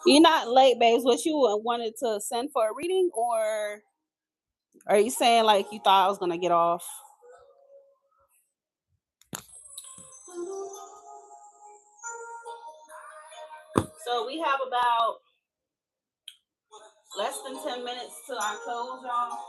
You're not late, babes. What you wanted to send for a reading, or are you saying like you thought I was gonna get off? So we have about less than 10 minutes till I close, y'all.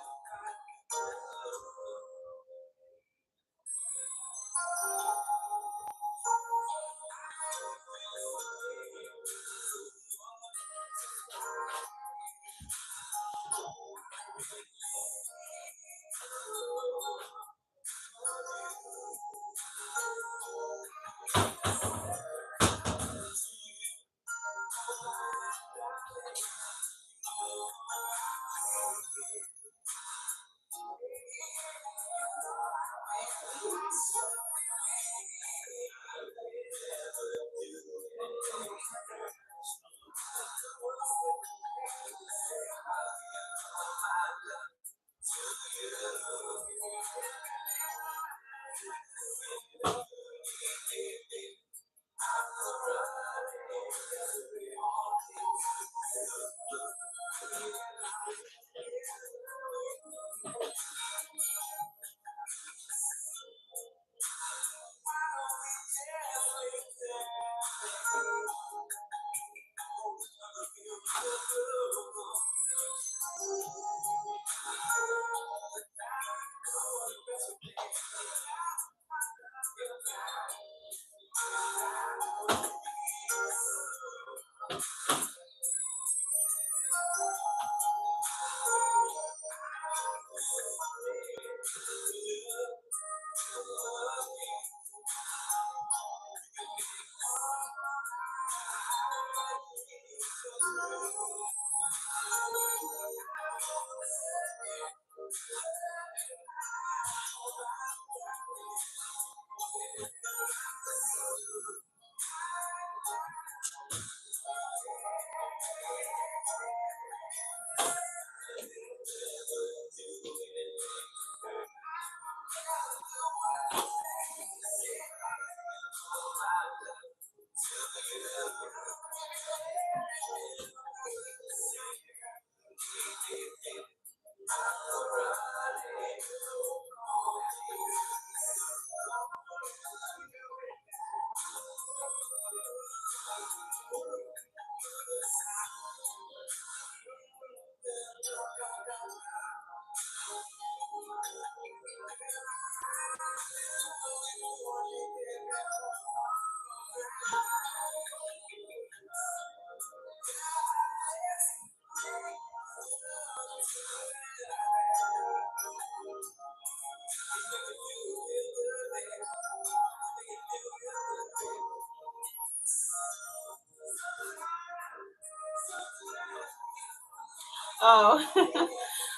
Oh,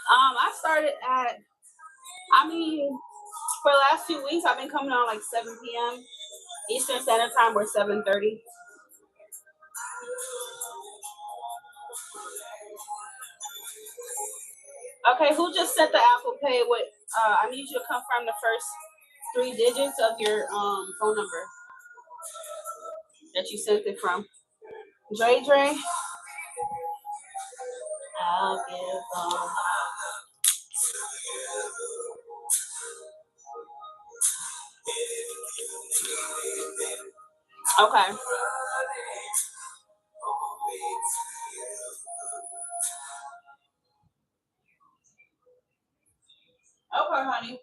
I started at. I mean, for the last 2 weeks, I've been coming on like 7 p.m. Eastern Standard Time or 7:30. Okay, who just sent the Apple Pay? With I need you to confirm the first 3 digits of your phone number that you sent it from. Dre. I'll give all. Okay. Okay, honey.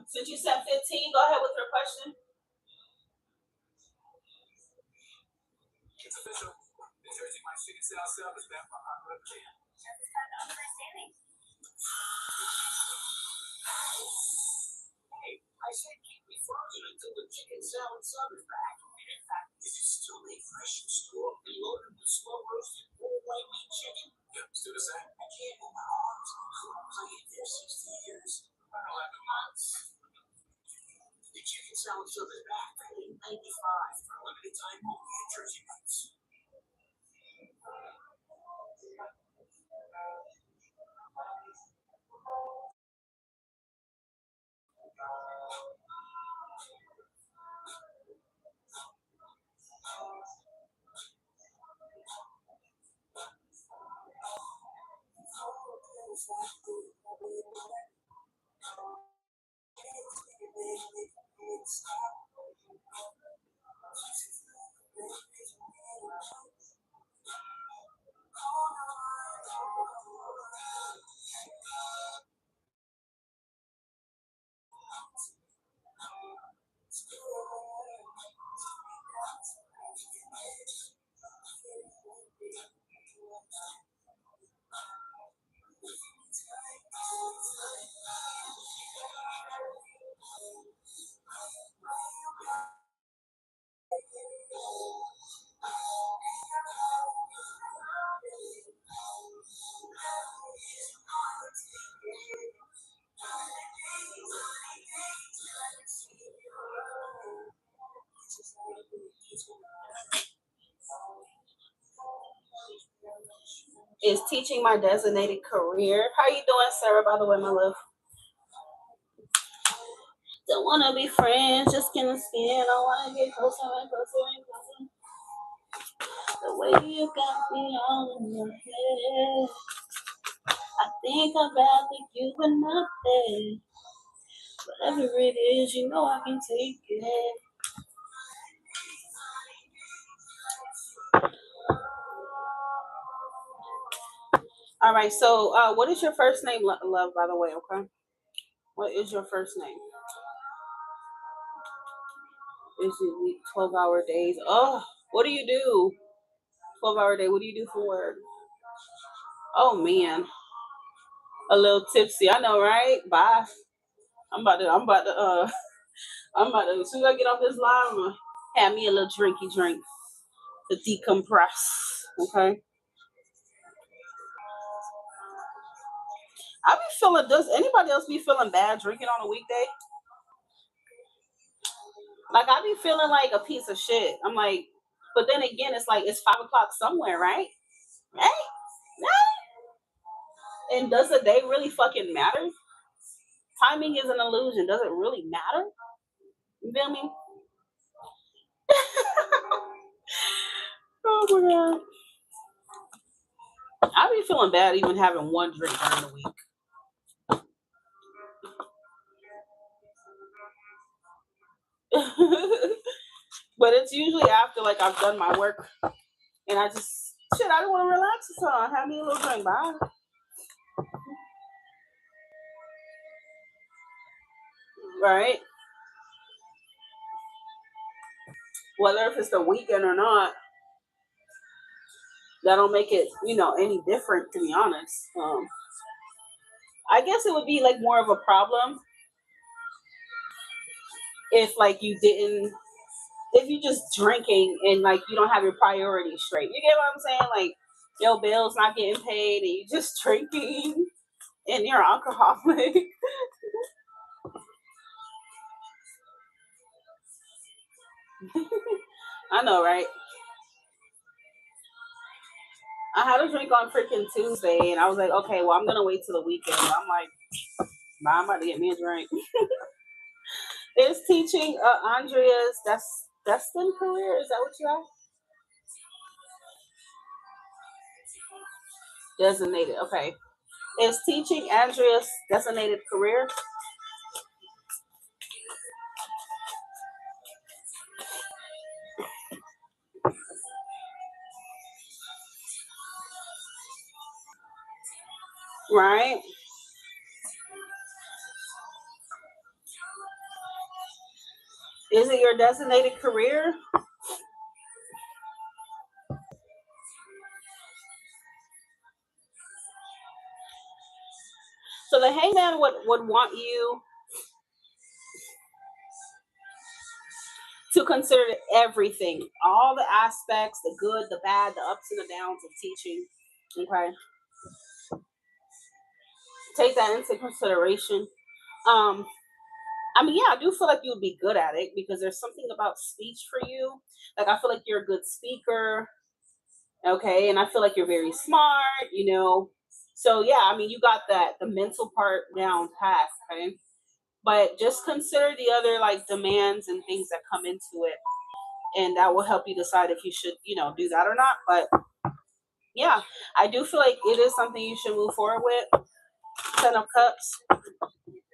Since you said 15, go ahead with your question. Is teaching my designated career. How you doing, Sarah, by the way, my love? Don't wanna be friends, just skin to skin. I wanna get closer and closer and closer. The way you got me all in your head. I think I'd rather you in my bed. Whatever it is, you know I can take it. All right, so what is your first name, love, by the way, okay? What is your first name? Is it week 12-hour days? Oh, what do you do? 12-hour day, what do you do for work? Oh, man. A little tipsy. I know, right? Bye. As soon as I get off this line, I'm gonna have me a little drinky drink to decompress. Okay. I be feeling, does anybody else be feeling bad drinking on a weekday? Like, I be feeling like a piece of shit. I'm like, but then again, it's like, it's 5 o'clock somewhere, right? Right? And does the day really fucking matter? Timing is an illusion. Does it really matter? You feel me? Oh my god. I be feeling bad even having one drink during the week. But it's usually after like I've done my work and I just shit, I don't want to relax or something. Have me a little drink, bye. Right? Whether if it's the weekend or not, that don't make it, any different to be honest. I guess it would be like more of a problem if like you didn't if you just drinking and like you don't have your priorities straight. You get what I'm saying? Like your bill's not getting paid and you just drinking and you're alcoholic. I know, right? I had a drink on freaking Tuesday and I was like, okay, well I'm gonna wait till the weekend. But I'm like, nah, I'm about to get me a drink. Is teaching Andrea's destined career? Is that what you have? Designated. Okay. Is teaching Andrea's designated career? Right? Is it your designated career? So the hangman would want you to consider everything, all the aspects, the good, the bad, the ups and the downs of teaching. Okay. Take that into consideration. Um, I mean, yeah, I do feel like you would be good at it because there's something about speech for you. Like I feel like you're a good speaker, okay, and I feel like you're very smart. So yeah, I mean, you got the mental part down pat, okay. But just consider the other like demands and things that come into it, and that will help you decide if you should, do that or not. But yeah, I do feel like it is something you should move forward with. Ten of Cups.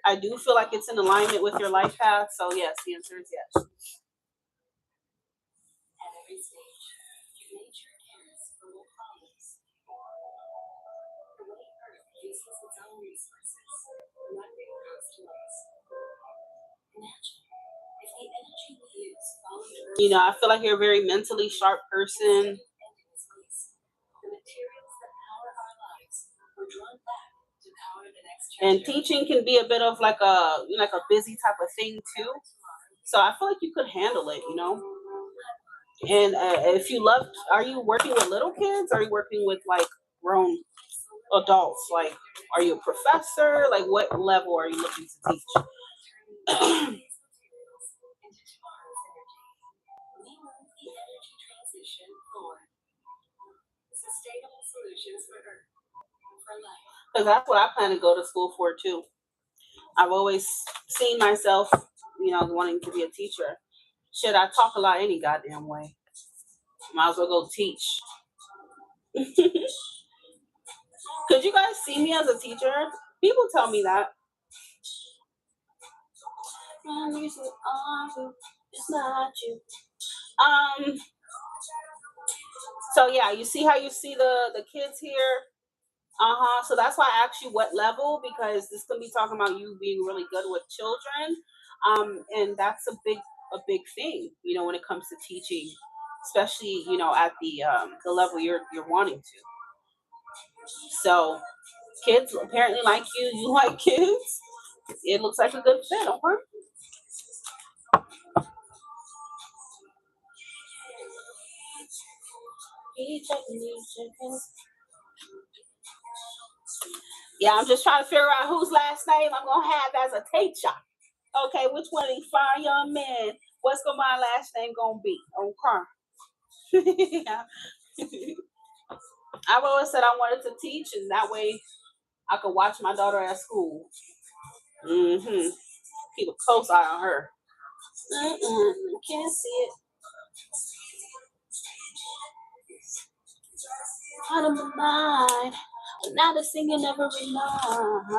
I do feel like it's in alignment with your life path. So yes, the answer is yes. You know, I feel like you're a very mentally sharp person. And teaching can be a bit of like a busy type of thing too. So I feel like you could handle it, you know. And if you love, are you working with little kids? Or are you working with like grown adults? Like, are you a professor? Like, what level are you looking to teach? Because that's what I plan to go to school for too. I've always seen myself, you know, wanting to be a teacher. Shit, I talk a lot any goddamn way. Might as well go teach. Could you guys see me as a teacher? People tell me that. It's not you. So yeah, you see how you see the kids here? Uh-huh. So that's why I asked you what level, because this could be talking about you being really good with children. And that's a big thing, you know, when it comes to teaching, especially, you know, at the level you're wanting to. So kids apparently like you like kids. It looks like a good fit, okay? Yeah, I'm just trying to figure out whose last name I'm gonna have as a teacher. Okay, which one of these fine young men? What's gonna my last name gonna be? Okay. Yeah. I've always said I wanted to teach, and that way I could watch my daughter at school. Mm-hmm. Keep a close eye on her. Can't see it. Out of my mind. Now the singing never remind.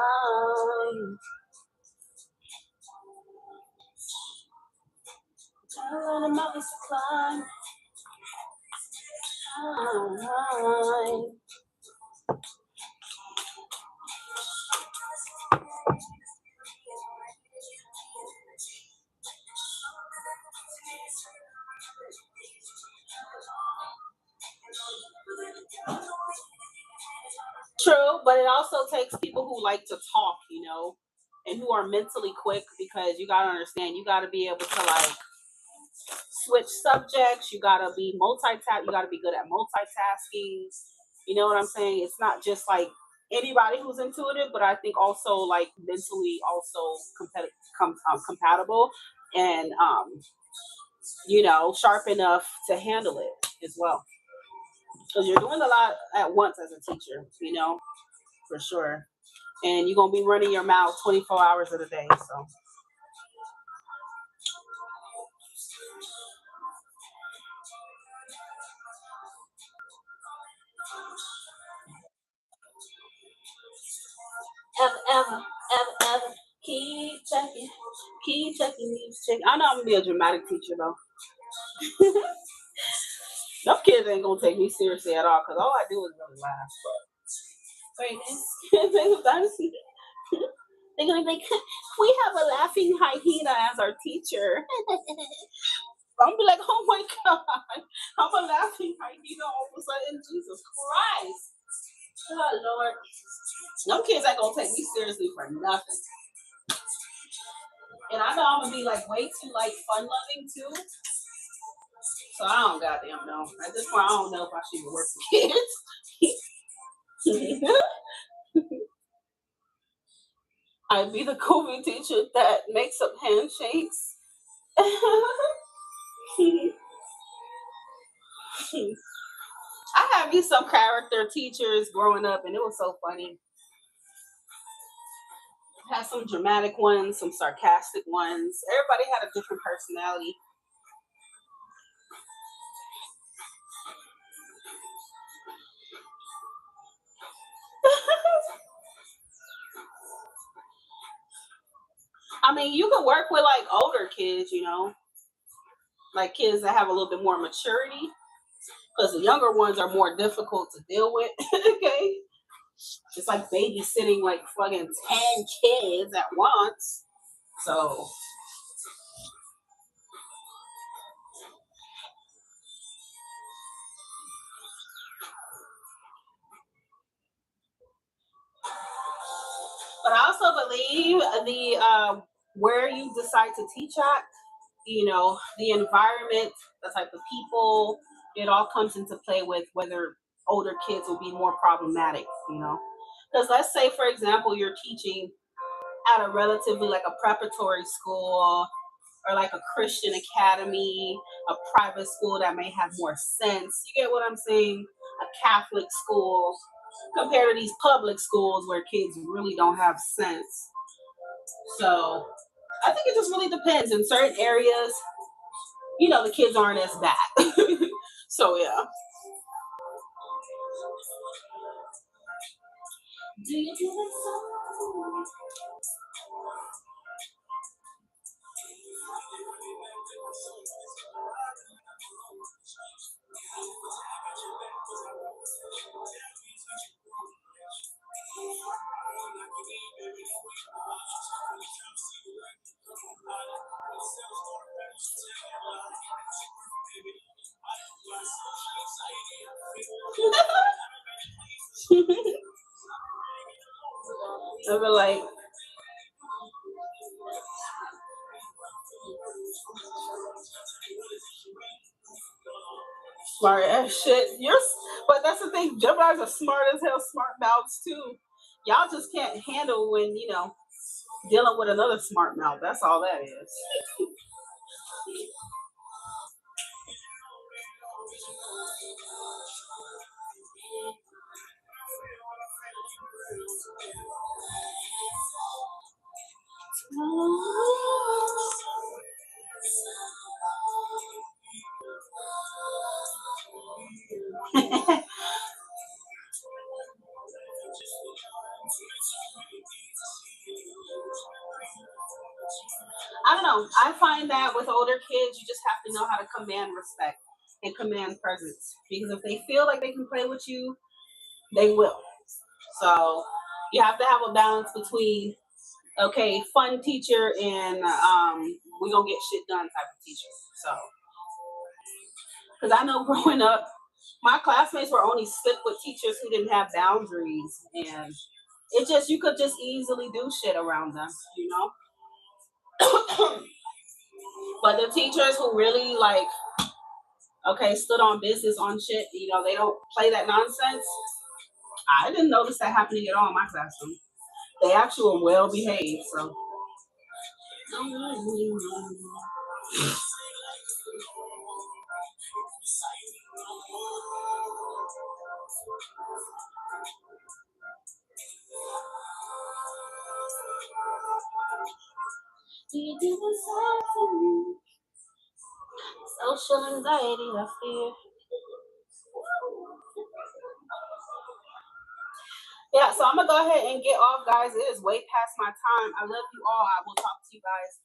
The mountains to climb. True, but it also takes people who like to talk, you know, and who are mentally quick, because you gotta understand, you gotta be able to like switch subjects. You gotta be multitask. You gotta be good at multitasking. You know what I'm saying? It's not just like anybody who's intuitive, but I think also like mentally also compatible and you know, sharp enough to handle it as well. Because you're doing a lot at once as a teacher, you know, for sure. And you're gonna be running your mouth 24 hours of the day. So ever keep checking these checking. I know I'm gonna be a dramatic teacher though. Them kids ain't gonna take me seriously at all, because all I do is really laugh. Wait, they're gonna be like, we have a laughing hyena as our teacher. I'm gonna be like, oh my god, I'm a laughing hyena all of a sudden. Jesus Christ. Oh Lord. Them kids ain't gonna take me seriously for nothing. And I know I'm gonna be like way too like fun loving too. So I don't goddamn know. At this point, I don't know if I should even work with kids. I'd be the COVID teacher that makes up handshakes. I have used some character teachers growing up, and it was so funny. I had some dramatic ones, some sarcastic ones. Everybody had a different personality. I mean, you could work with like older kids, you know, like kids that have a little bit more maturity, because the younger ones are more difficult to deal with. Okay, it's like babysitting like fucking 10 kids at once. So, but I also believe the where you decide to teach at, you know, the environment, the type of people, it all comes into play with whether older kids will be more problematic, you know. Because let's say, for example, you're teaching at a relatively like a preparatory school or like a Christian academy, a private school that may have more sense. You get what I'm saying? A Catholic school compared to these public schools where kids really don't have sense. So I think it just really depends. In certain areas, you know, the kids aren't as bad. So yeah. Do you do this? I feel like smart as shit. But that's the thing. Gemini's are smart as hell, smart mouths too. Y'all just can't handle when you know dealing with another smart mouth. That's all that is. I don't know. I find that with older kids, you just have to know how to command respect and command presence. Because if they feel like they can play with you, they will. So you have to have a balance between okay, fun teacher and we gonna get shit done type of teacher. So because I know growing up, my classmates were only slick with teachers who didn't have boundaries, and it just you could just easily do shit around them, you know. But the teachers who really like okay stood on business on shit, you know, they don't play that nonsense. I didn't notice that happening at all in my classroom. They actually were well behaved. So social anxiety, I fear. Yeah, so I'm gonna go ahead and get off, guys. It is way past my time. I love you all. I will talk to you guys